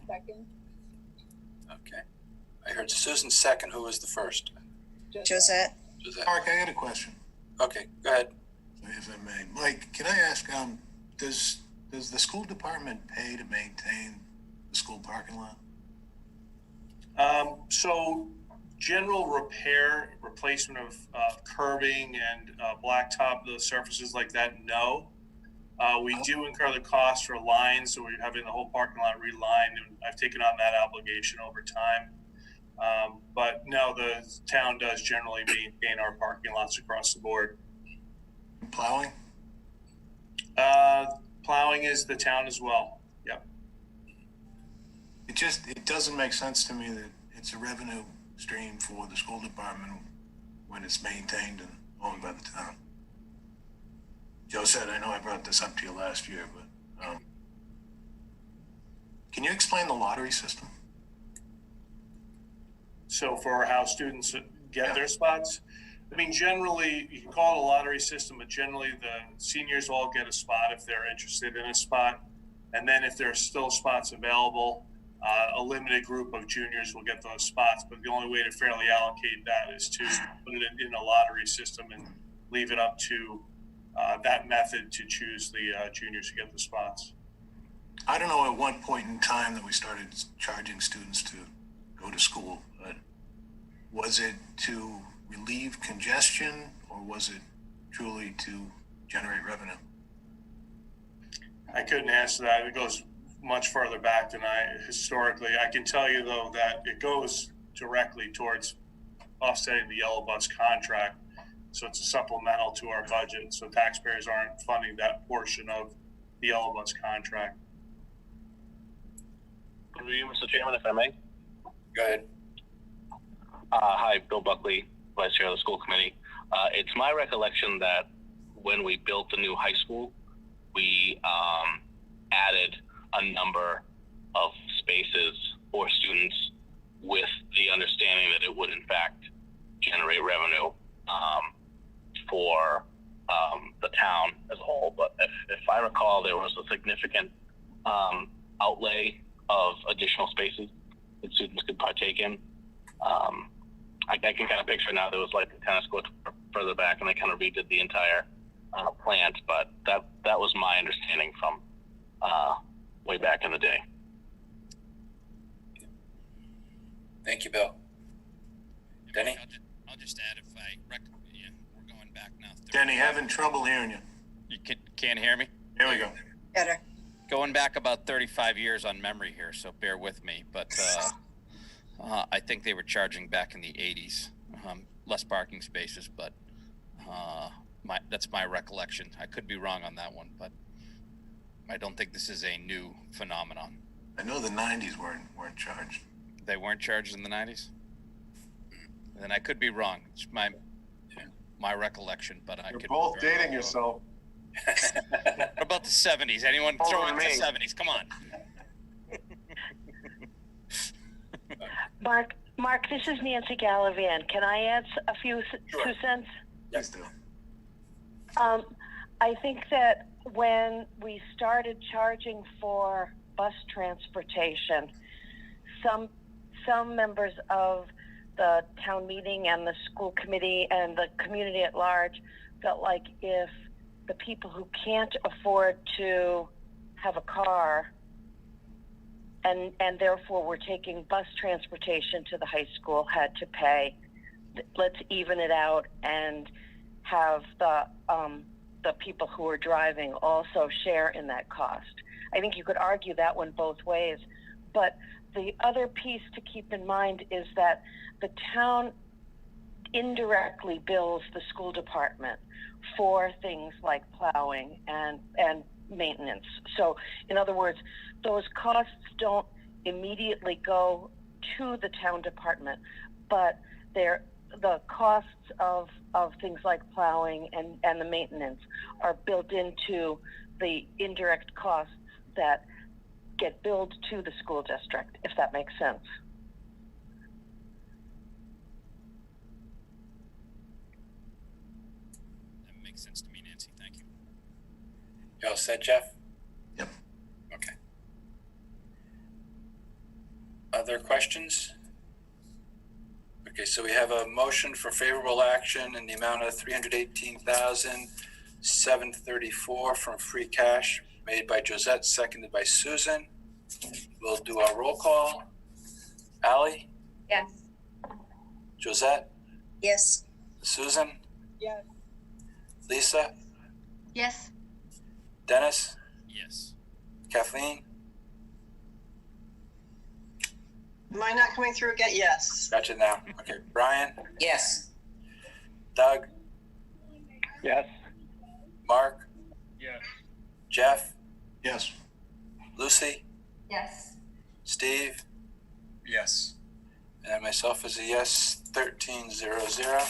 Second. Okay. I heard Susan second. Who was the first? Josette. Josette. Mark, I got a question, Okay, go ahead. if I may. Mike, can I ask, does the school department pay to maintain the school parking lot? So general repair, replacement of curbing and blacktop, the surfaces like that, no. We do incur the cost for lines, so we're having the whole parking lot relined, and I've taken on that obligation over time. But no, the town does generally maintain our parking lots across the board. Plowing? Plowing is the town as well. Yep. It doesn't make sense to me that it's a revenue stream for the school department when it's maintained and owned by the town. Joe said, I know I brought this up to you last year, but can you explain the lottery system? So for how students get their spots, I mean, generally, you can call it a lottery system, but generally the seniors all get a spot if they're interested in a spot. And then if there's still spots available, a limited group of juniors will get those spots. But the only way to fairly allocate that is to put it in a lottery system and leave it up to that method to choose the juniors to get the spots. I don't know at what point in time that we started charging students to go to school, but was it to relieve congestion or was it truly to generate revenue? I couldn't answer that. It goes much further back than historically. I can tell you though that it goes directly towards offsetting the yellow bus contract. So it's a supplemental to our budget. So taxpayers aren't funding that portion of the yellow bus contract. Through you, Mr. Chairman, if I may. Go ahead. Hi, Bill Buckley, Vice Chair of the School Committee. It's my recollection that when we built the new high school, we added a number of spaces for students with the understanding that it would in fact generate revenue for the town as a whole. But if I recall, there was a significant outlay of additional spaces that students could partake in. I can kind of picture now there was like the tennis court further back and they kind of redid the entire plant, but that was my understanding from way back in the day. Thank you, Bill. Denny? I'll just add if we're going back now. Denny, having trouble hearing you. You can't hear me? There we go. Better. Going back about 35 years on memory here, so bear with me. But I think they were charging back in the 80s, less parking spaces, but that's my recollection. I could be wrong on that one, but I don't think this is a new phenomenon. I know the 90s weren't charged. They weren't charged in the 90s? Then I could be wrong. It's my recollection, but I You're could both be very dating wrong. yourself. What about the 70s? Anyone throw in the 70s? Come on. Mark, this is Nancy Gallivan. Can I add a few 2 cents? Yes, do. I think that when we started charging for bus transportation, some members of the town meeting and the school committee and the community at large felt like if the people who can't afford to have a car and therefore were taking bus transportation to the high school had to pay, let's even it out and have the people who are driving also share in that cost. I think you could argue that one both ways, but the other piece to keep in mind is that the town indirectly bills the school department for things like plowing and maintenance. So in other words, those costs don't immediately go to the town department, but the costs of things like plowing and the maintenance are built into the indirect costs that get billed to the school district, if that makes sense. That makes sense to me, Nancy. Thank you. You all set, Jeff? Yep. Okay. Other questions? Okay, so we have a motion for favorable action in the amount of $318,734 from free cash, made by Josette, seconded by Susan. We'll do our roll call. Ally? Yes. Josette? Yes. Susan? Yes. Lisa? Yes. Dennis? Yes. Kathleen? Am I not coming through again? Yes. Gotcha now. Okay, Brian? Yes. Doug? Yes. Mark? Yes. Jeff? Yes. Lucy? Yes. Steve? Yes. And myself is a yes, 1300.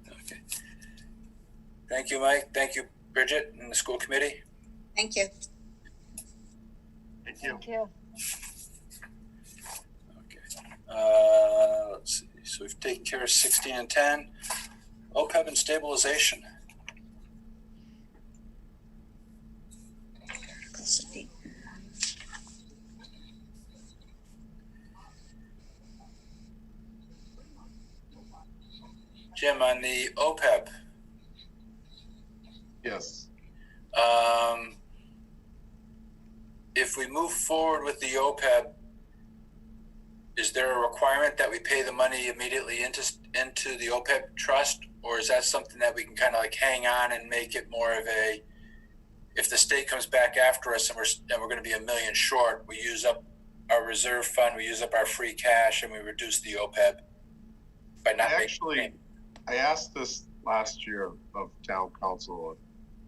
Okay. Thank you, Mike. Thank you, Bridget, and the school committee. Thank you. Thank you. Thank you. Okay. Let's see. So we've taken care of 16 and 10. OPEB and stabilization. Jim, on the OPEB. Yes. If we move forward with the OPEB, is there a requirement that we pay the money immediately into the OPEB trust, or is that something that we can kind of like hang on and make it more of a, if the state comes back after us and we're going to be $1 million short, we use up our reserve fund, we use up our free cash, and we reduce the OPEB by not I asked this last year of town council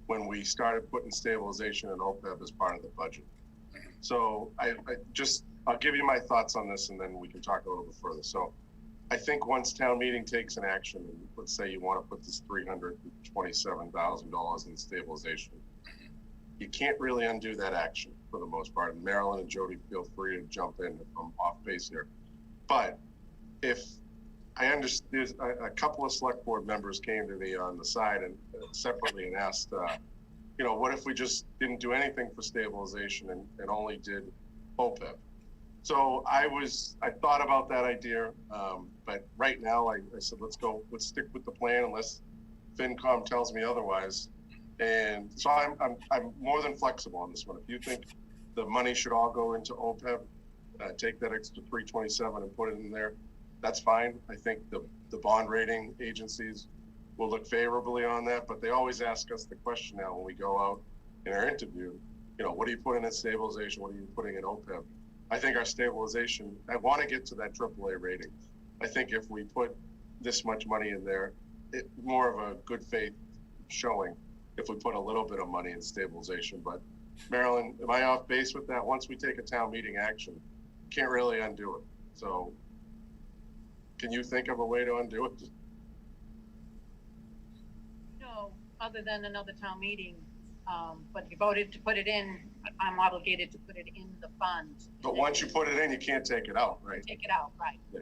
when we started putting stabilization and OPEB as part of the budget. So I'll give you my thoughts on this and then we can talk a little bit further. So I think once town meeting takes an action, and let's say you want to put this $327,000 in stabilization, you can't really undo that action for the most part. And Marilyn and Jody, feel free to jump in if I'm off base here. But if I understand, a couple of select board members came to me on the side and separately and asked, what if we just didn't do anything for stabilization and only did OPEB? So I thought about that idea, but right now I said, let's stick with the plan unless FinCom tells me otherwise. And so I'm more than flexible on this one. If you think the money should all go into OPEB, take that extra 327 and put it in there, that's fine. I think the bond rating agencies will look favorably on that, but they always ask us the question now when we go out in our interview, what are you putting in stabilization? What are you putting in OPEB? I think our stabilization, I want to get to that AAA rating. I think if we put this much money in there, it's more of a good faith showing if we put a little bit of money in stabilization. But Marilyn, am I off base with that? Once we take a town meeting action, can't really undo it. So can you think of a way to undo it? No, other than another town meeting. But if you voted to put it in, I'm obligated to put it in the fund. But once you put it in, you can't take it out, right? Take it out, right. Yeah.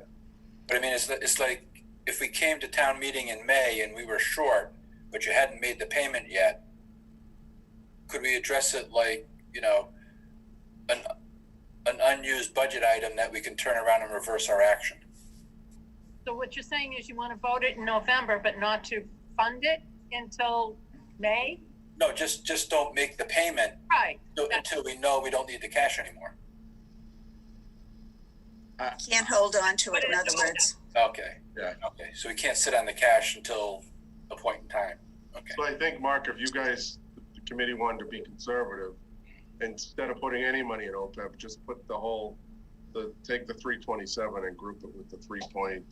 But I mean, it's like if we came to town meeting in May and we were short, but you hadn't made the payment yet, could we address it like, an unused budget item that we can turn around and reverse our action? So what you're saying is you want to vote it in November, but not to fund it until May? No, just don't make the payment Right. until we know we don't need the cash anymore. Can't hold on to it, in other words. Okay. Yeah. Okay. So we can't sit on the cash until a point in time. Okay. So I think, Mark, if you guys, the committee wanted to be conservative, instead of putting any money in OPEB, just put take the 327 and group it with the 3.3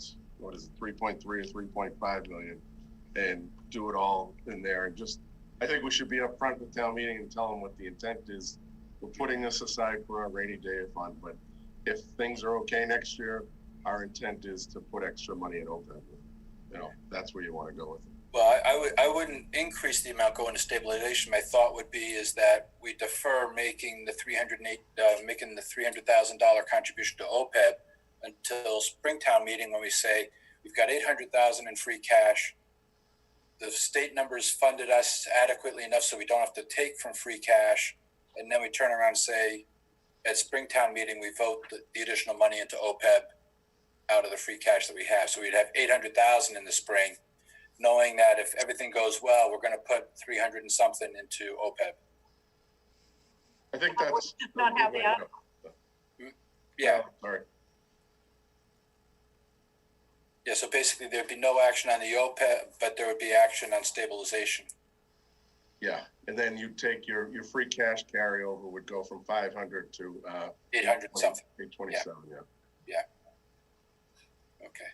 or 3.5 million and do it all in there. And just, I think we should be upfront with town meeting and tell them what the intent is. We're putting this aside for our rainy day fund, but if things are okay next year, our intent is to put extra money in OPEB. You know, that's where you want to go with it. Well, I wouldn't increase the amount going to stabilization. My thought would be is that we defer making the $300,000 contribution to OPEB until Springtown meeting when we say we've got $800,000 in free cash. The state numbers funded us adequately enough so we don't have to take from free cash, and then we turn around and say at Springtown meeting we vote the additional money into OPEB out of the free cash that we have. So we'd have $800,000 in the spring, knowing that if everything goes well, we're going to put 300 and something into OPEB. I think that's just not have the article. Yeah. Sorry. Yeah. So basically, there'd be no action on the OPEB, but there would be action on stabilization. Yeah, and then you take your free cash carryover would go from 500 to 800 something. 827. Yeah. Okay.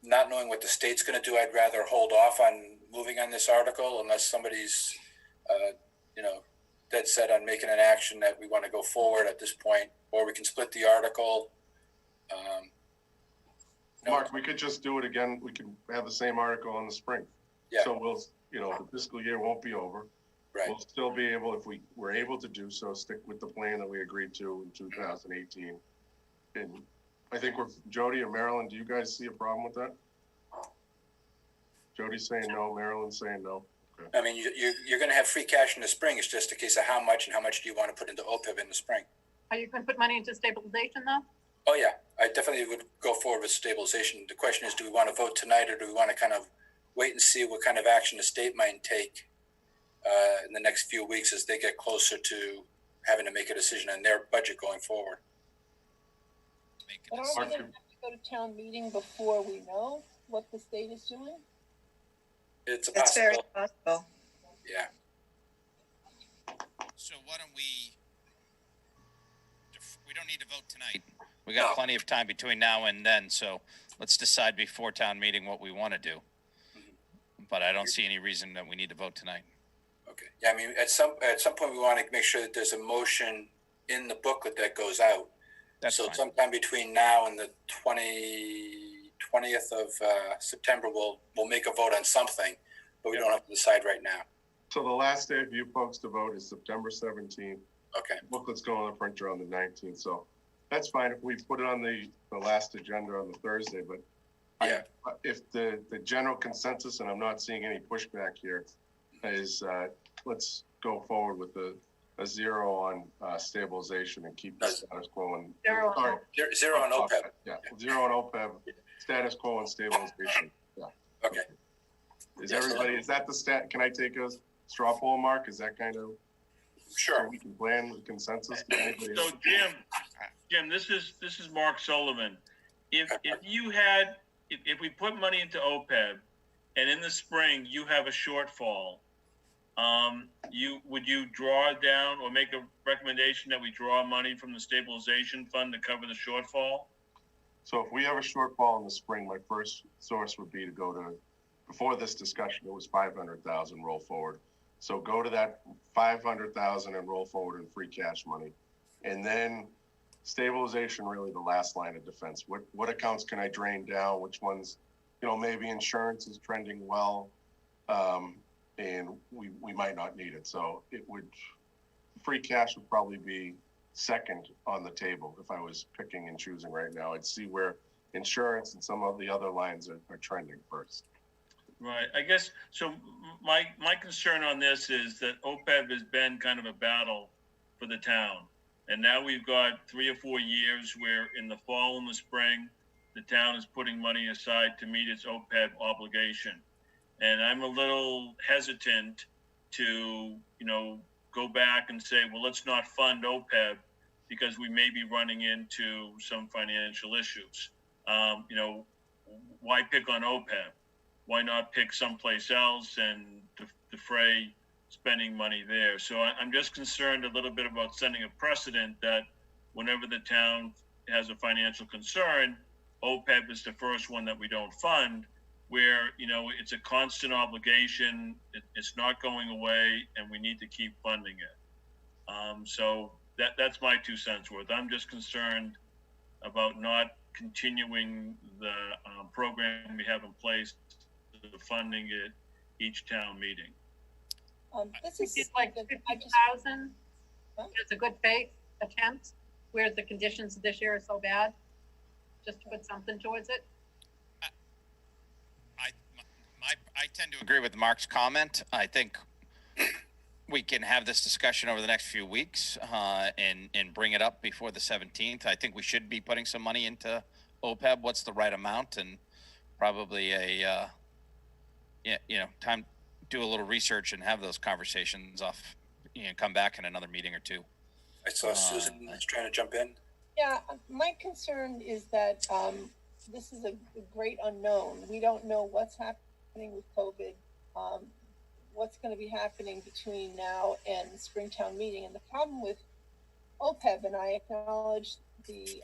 Not knowing what the state's going to do, I'd rather hold off on moving on this article unless somebody's, dead set on making an action that we want to go forward at this point, or we can split the article. Mark, we could just do it again. We can have the same article in the spring. Yeah. So we'll, the fiscal year won't be over. Right. We'll still be able, if we were able to do so, stick with the plan that we agreed to in 2018. And I think Jody or Marilyn, do you guys see a problem with that? Jody's saying no, Marilyn's saying no. Okay. I mean, you're going to have free cash in the spring. It's just a case of how much and how much do you want to put into OPEB in the spring. Are you going to put money into stabilization though? Oh yeah, I definitely would go forward with stabilization. The question is, do we want to vote tonight or do we want to kind of wait and see what kind of action the state might take in the next few weeks as they get closer to having to make a decision on their budget going forward? But aren't we going to have to go to town meeting before we know what the state is doing? It's a It's very possibility. possible. Yeah. So why don't we don't need to vote tonight. We got plenty of time between now and then, so let's decide before town meeting what we want to do. But I don't see any reason that we need to vote tonight. Okay. Yeah, I mean, at some point we want to make sure that there's a motion in the booklet that goes out. That's so fine. Sometime between now and the 20th of September, we'll make a vote on something, but we don't have to decide right now. So the last day for you folks to vote is September 17th. Okay. Booklet's going on the printer on the 19th, so that's fine if we put it on the last agenda on the Thursday, but yeah, if the general consensus, and I'm not seeing any pushback here, is let's go forward with a zero on stabilization and keep the status quo. And zero on OPEB. Yeah, zero on OPEB, status quo and stabilization. Yeah. Okay. Is that the stat? Can I take a straw poll, Mark? Is that kind of sure? So we can plan with consensus. So Jim, this is Mark Sullivan. If we put money into OPEB, and in the spring you have a shortfall, would you draw down or make a recommendation that we draw money from the stabilization fund to cover the shortfall? So if we have a shortfall in the spring, my first source would be to go to, before this discussion, it was 500,000 roll forward. So go to that 500,000 and roll forward in free cash money. And then stabilization, really the last line of defense. What accounts can I drain down? Which ones, maybe insurance is trending well. And we might not need it. So free cash would probably be second on the table if I was picking and choosing right now. I'd see where insurance and some of the other lines are trending first. Right. I guess, so my concern on this is that OPEB has been kind of a battle for the town. And now we've got 3 or 4 years where in the fall and the spring, the town is putting money aside to meet its OPEB obligation. And I'm a little hesitant to, go back and say, well, let's not fund OPEB because we may be running into some financial issues. You know, why pick on OPEB? Why not pick someplace else and defray spending money there? So I'm just concerned a little bit about setting a precedent that whenever the town has a financial concern, OPEB is the first one that we don't fund, where, you know, it's a constant obligation, it's not going away, and we need to keep funding it. So that's my 2 cents worth. I'm just concerned about not continuing the program we have in place, funding it each town meeting. This is It's like 50,000. It's a good faith attempt, whereas the conditions this year are so bad, just to put something towards it. I tend to agree with Mark's comment. I think we can have this discussion over the next few weeks and bring it up before the 17th. I think we should be putting some money into OPEB. What's the right amount? And probably time do a little research and have those conversations off, come back in another meeting or two. I saw Susan is trying to jump in. Yeah, my concern is that this is a great unknown. We don't know what's happening with COVID, what's going to be happening between now and the Springtown meeting. And the problem with OPEB, and I acknowledge the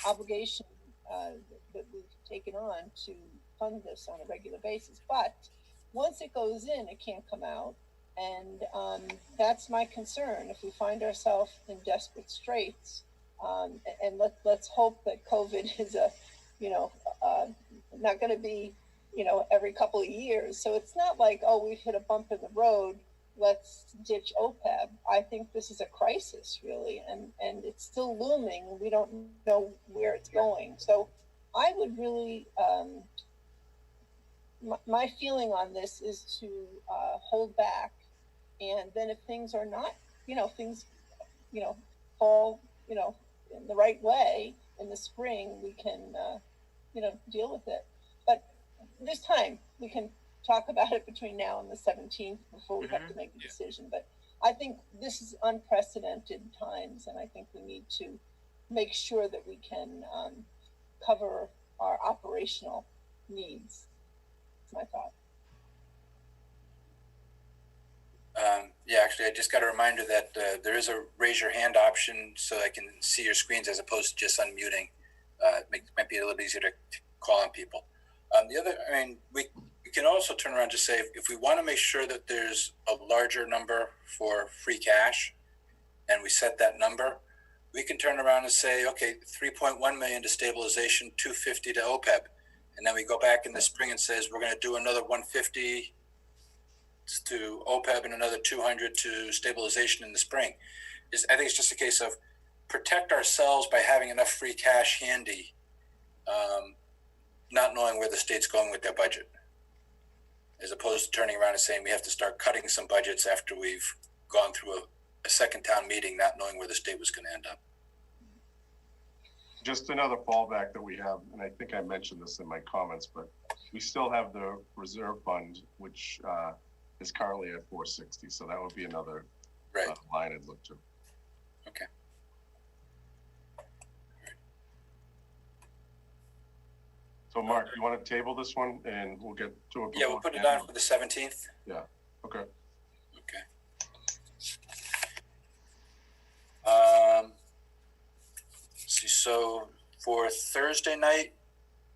obligation that we've taken on to fund this on a regular basis, but once it goes in, it can't come out. And that's my concern. If we find ourselves in desperate straits, and let's hope that COVID is not going to be, every couple of years. So it's not like, oh, we've hit a bump in the road, let's ditch OPEB. I think this is a crisis, really, and it's still looming. We don't know where it's going. So I would really, my feeling on this is to hold back. And then if things are not, fall, in the right way in the spring, we can, deal with it. But there's time. We can talk about it between now and the 17th before we have to make a decision. But I think this is unprecedented times, and I think we need to make sure that we can cover our operational needs. That's my thought. Actually, I just got a reminder that there is a raise your hand option so I can see your screens as opposed to just unmuting. Might be a little easier to call on people. We can also turn around and just say, if we want to make sure that there's a larger number for free cash and we set that number, we can turn around and say, okay, 3.1 million to stabilization, 250 to OPEB. And then we go back in the spring and says, we're going to do another 150 to OPEB and another 200 to stabilization in the spring. I think it's just a case of protect ourselves by having enough free cash handy, not knowing where the state's going with their budget, as opposed to turning around and saying we have to start cutting some budgets after we've gone through a second town meeting, not knowing where the state was going to end up. Just another fallback that we have, and I think I mentioned this in my comments, but we still have the reserve fund, which is currently at 460. So that would be another line I'd look to. Okay. So Mark, you want to table this one and we'll get to it? Yeah, we'll put it on for the 17th. Yeah, okay. Okay. See, so for Thursday night,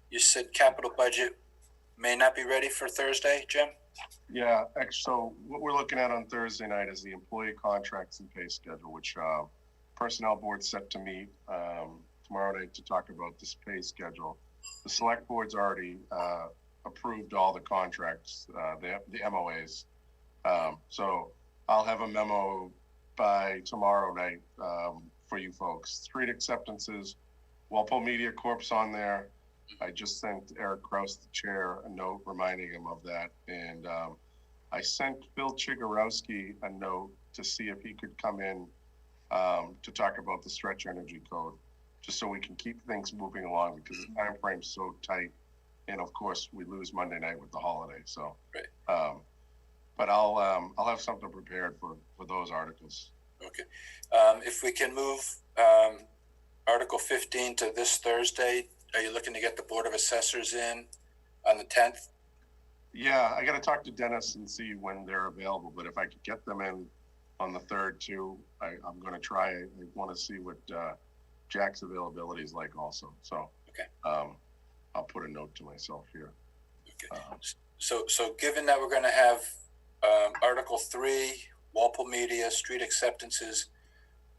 you said capital budget may not be ready for Thursday, Jim? Yeah, so what we're looking at on Thursday night is the employee contracts and pay schedule, which personnel board set to meet tomorrow night to talk about this pay schedule. The select board's already approved all the contracts, the MOAs. So I'll have a memo by tomorrow night for you folks. Street acceptances, Walpole Media Corp's on there. I just sent Eric Kraus, the chair, a note reminding him of that. And I sent Phil Chigorowski a note to see if he could come in to talk about the stretch energy code, just so we can keep things moving along because the time frame's so tight. And of course, we lose Monday night with the holiday. So, but I'll have something prepared for those articles. Okay. If we can move Article 15 to this Thursday, are you looking to get the Board of Assessors in on the 10th? Yeah, I got to talk to Dennis and see when they're available, but if I could get them in on the 3rd too, I'm going to try. I want to see what Jack's availability is like also. So okay. I'll put a note to myself here. Okay. So given that we're going to have Article 3, Walpole Media, street acceptances,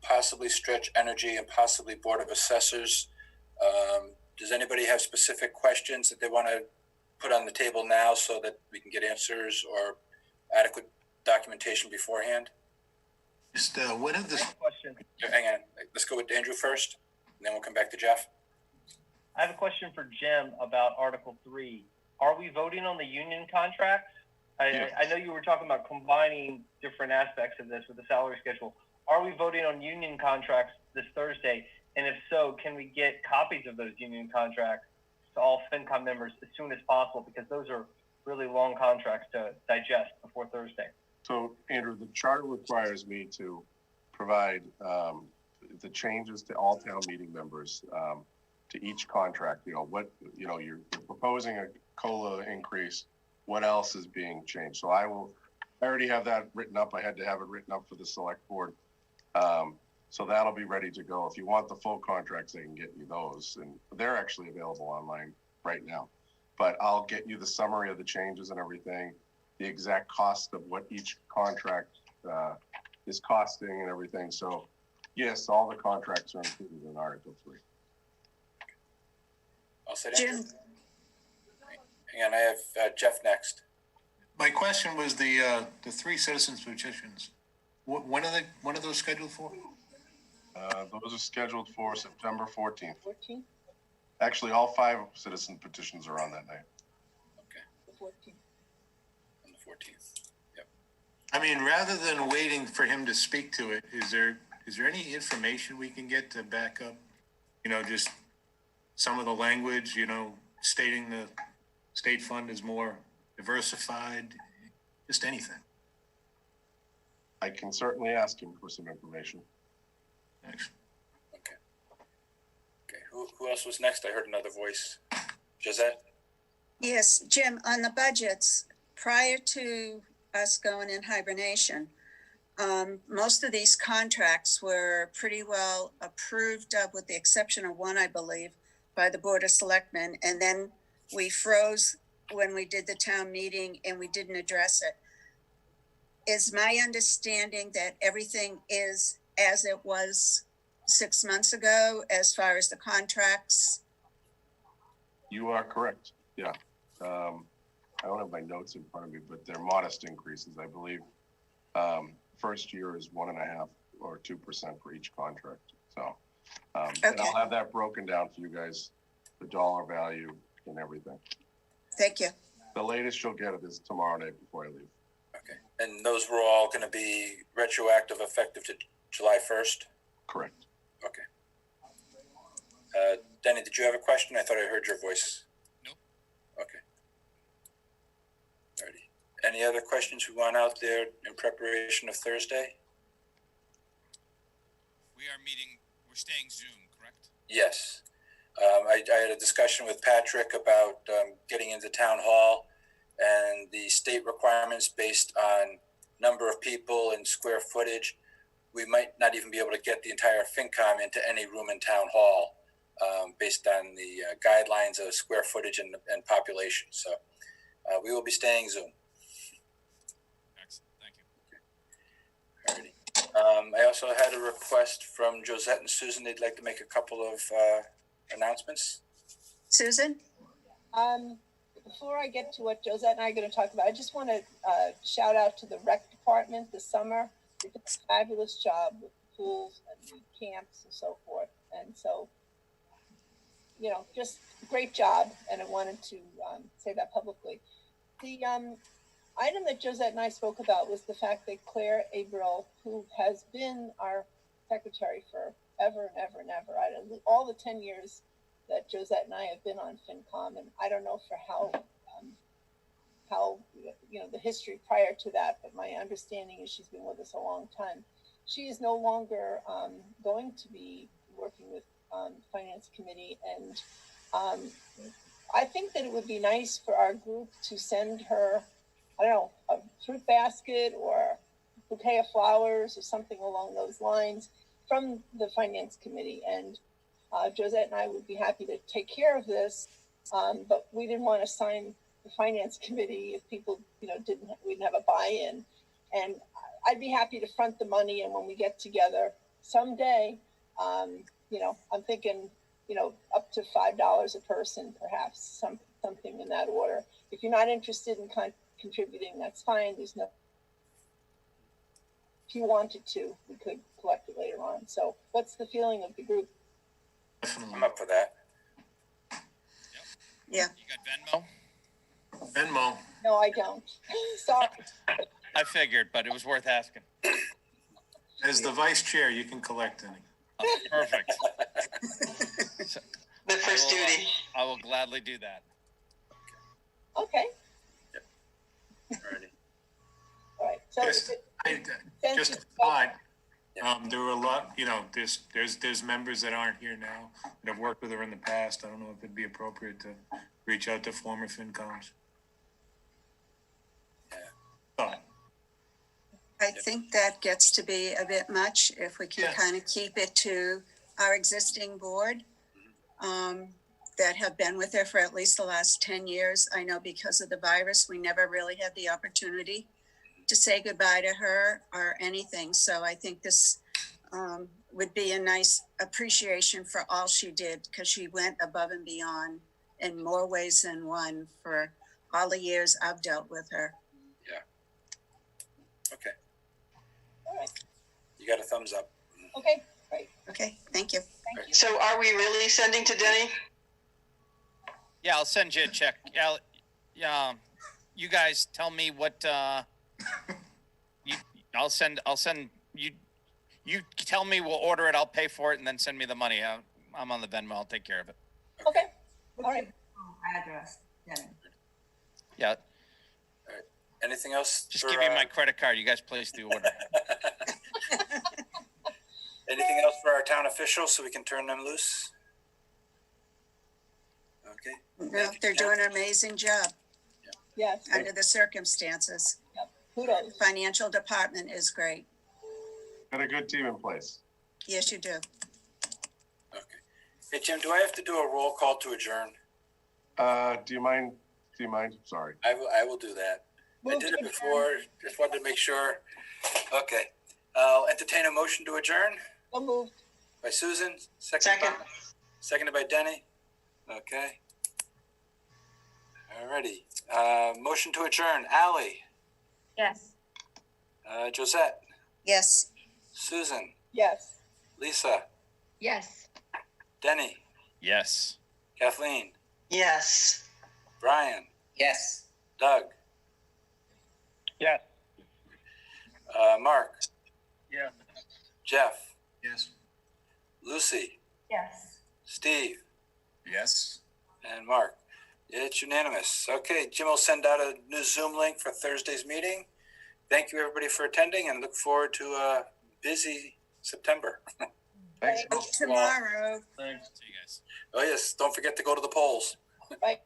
possibly Stretch Energy, and possibly Board of Assessors, does anybody have specific questions that they want to put on the table now so that we can get answers or adequate documentation beforehand? Just when of this question. Hang on. Let's go with Andrew first, and then we'll come back to Jeff. I have a question for Jim about Article 3. Are we voting on the union contracts? I know you were talking about combining different aspects of this with the salary schedule. Are we voting on union contracts this Thursday? And if so, can we get copies of those union contracts to all FinCom members as soon as possible? Because those are really long contracts to digest before Thursday. So, Andrew, the charter requires me to provide the changes to all town meeting members to each contract. You know, what, you know, you're proposing a COLA increase. What else is being changed? So I already have that written up. I had to have it written up for the select board. So that'll be ready to go. If you want the full contracts, I can get you those. And they're actually available online right now. But I'll get you the summary of the changes and everything, the exact cost of what each contract is costing and everything. So yes, all the contracts are included in Article 3. I'll say Jim. Hang on, I have Jeff next. My question was the 3 citizens petitions. When are those scheduled for? Those are scheduled for September 14th. 14th? Actually, all 5 citizen petitions are on that night. Okay. The 14th. On the 14th. Yep. I mean, rather than waiting for him to speak to it, is there any information we can get to back up, you know, just some of the language, you know, stating the state fund is more diversified, just anything? I can certainly ask him for some information. Thanks. Okay. Okay. Who else was next? I heard another voice. Josette? Yes, Jim, on the budgets, prior to us going in hibernation, most of these contracts were pretty well approved of, with the exception of one, I believe, by the Board of Selectmen. And then we froze when we did the town meeting and we didn't address it. Is my understanding that everything is as it was 6 months ago as far as the contracts? You are correct. Yeah. I don't have my notes in front of me, but they're modest increases. I believe first year is 1.5 or 2% for each contract. So okay. And I'll have that broken down for you guys, the dollar value and everything. Thank you. The latest you'll get it is tomorrow night before I leave. Okay. And those were all going to be retroactive, effective to July 1st? Correct. Okay. Denny, did you have a question? I thought I heard your voice. Nope. Okay. Alrighty. Any other questions we want out there in preparation of Thursday? We're staying Zoom, correct? Yes. I had a discussion with Patrick about getting into town hall and the state requirements based on number of people and square footage. We might not even be able to get the entire FinCom into any room in town hall based on the guidelines of square footage and population. So we will be staying Zoom. Excellent, thank you. Alrighty. I also had a request from Josette and Susan. They'd like to make a couple of announcements. Susan? Before I get to what Josette and I are going to talk about, I just want to shout out to the rec department this summer. They did a fabulous job with the pools and the camps and so forth. And so, you know, just great job. And I wanted to say that publicly. The item that Josette and I spoke about was the fact that Claire Abril, who has been our secretary for ever and ever and ever, all the 10 years that Josette and I have been on FinCom, and I don't know for how you know, the history prior to that, but my understanding is she's been with us a long time. she is no longer going to be working with Finance Committee, and I think that it would be nice for our group to send her, I don't know, a fruit basket or a bouquet of flowers or something along those lines from the Finance Committee. And Josette and I would be happy to take care of this, but we didn't want to sign the Finance Committee if people, we didn't have a buy-in. And I'd be happy to front the money, and when we get together someday, I'm thinking, up to $5 a person, perhaps, something in that order. If you're not interested in contributing, that's fine. If you wanted to, we could collect it later on. So what's the feeling of the group? I'm up for that. Yeah. You got Venmo? Venmo. No, I don't. Sorry. I figured, but it was worth asking. As the vice chair, you can collect any. Oh, perfect. The first duty. I will gladly do that. Okay. Alrighty. All right. So Just a thought. There were a lot, there's members that aren't here now that have worked with her in the past. I don't know if it'd be appropriate to reach out to former FinComs. Thought. I think that gets to be a bit much if we can kind of keep it to our existing board that have been with her for at least the last 10 years. I know because of the virus, we never really had the opportunity to say goodbye to her or anything. So I think this would be a nice appreciation for all she did, because she went above and beyond in more ways than one for all the years I've dealt with her. Yeah. Okay. All right. You got a thumbs up. Okay, great. Okay, thank you. Thank you. So are we really sending to Denny? Yeah, I'll send you a check. Yeah, you guys tell me what, I'll send you, you tell me, we'll order it, I'll pay for it, and then send me the money. I'm on the Venmo, I'll take care of it. Okay, all right. Address, Denny. Yeah, Anything else? just give me my credit card. You guys place the order. Anything else for our town officials so we can turn them loose? Okay. No, they're doing an amazing job Yes. under the circumstances. Yep. Kudos. Financial department is great. Got a good team in place. Yes, you do. Okay. Hey, Jim, do I have to do a roll call to adjourn? Do you mind? Sorry. I will do that. I Move did to it before, just wanted to make sure. Okay. I'll entertain a motion to adjourn So moved. by Susan, Second. seconded by Denny. Okay. Alrighty. Motion to adjourn. Ally, Yes. Josette, Yes. Susan, Yes. Lisa, Yes. Denny, Yes. Kathleen, Yes. Brian, Yes. Doug, Yes. Mark, Yeah. Jeff, Yes. Lucy, Yes. Steve, Yes. and Mark. It's unanimous. Okay, Jim will send out a new Zoom link for Thursday's meeting. Thank you, everybody, for attending, and look forward to a busy September. Thanks. Tomorrow. Thanks. See you guys. Oh, yes, don't forget to go to the polls. Right.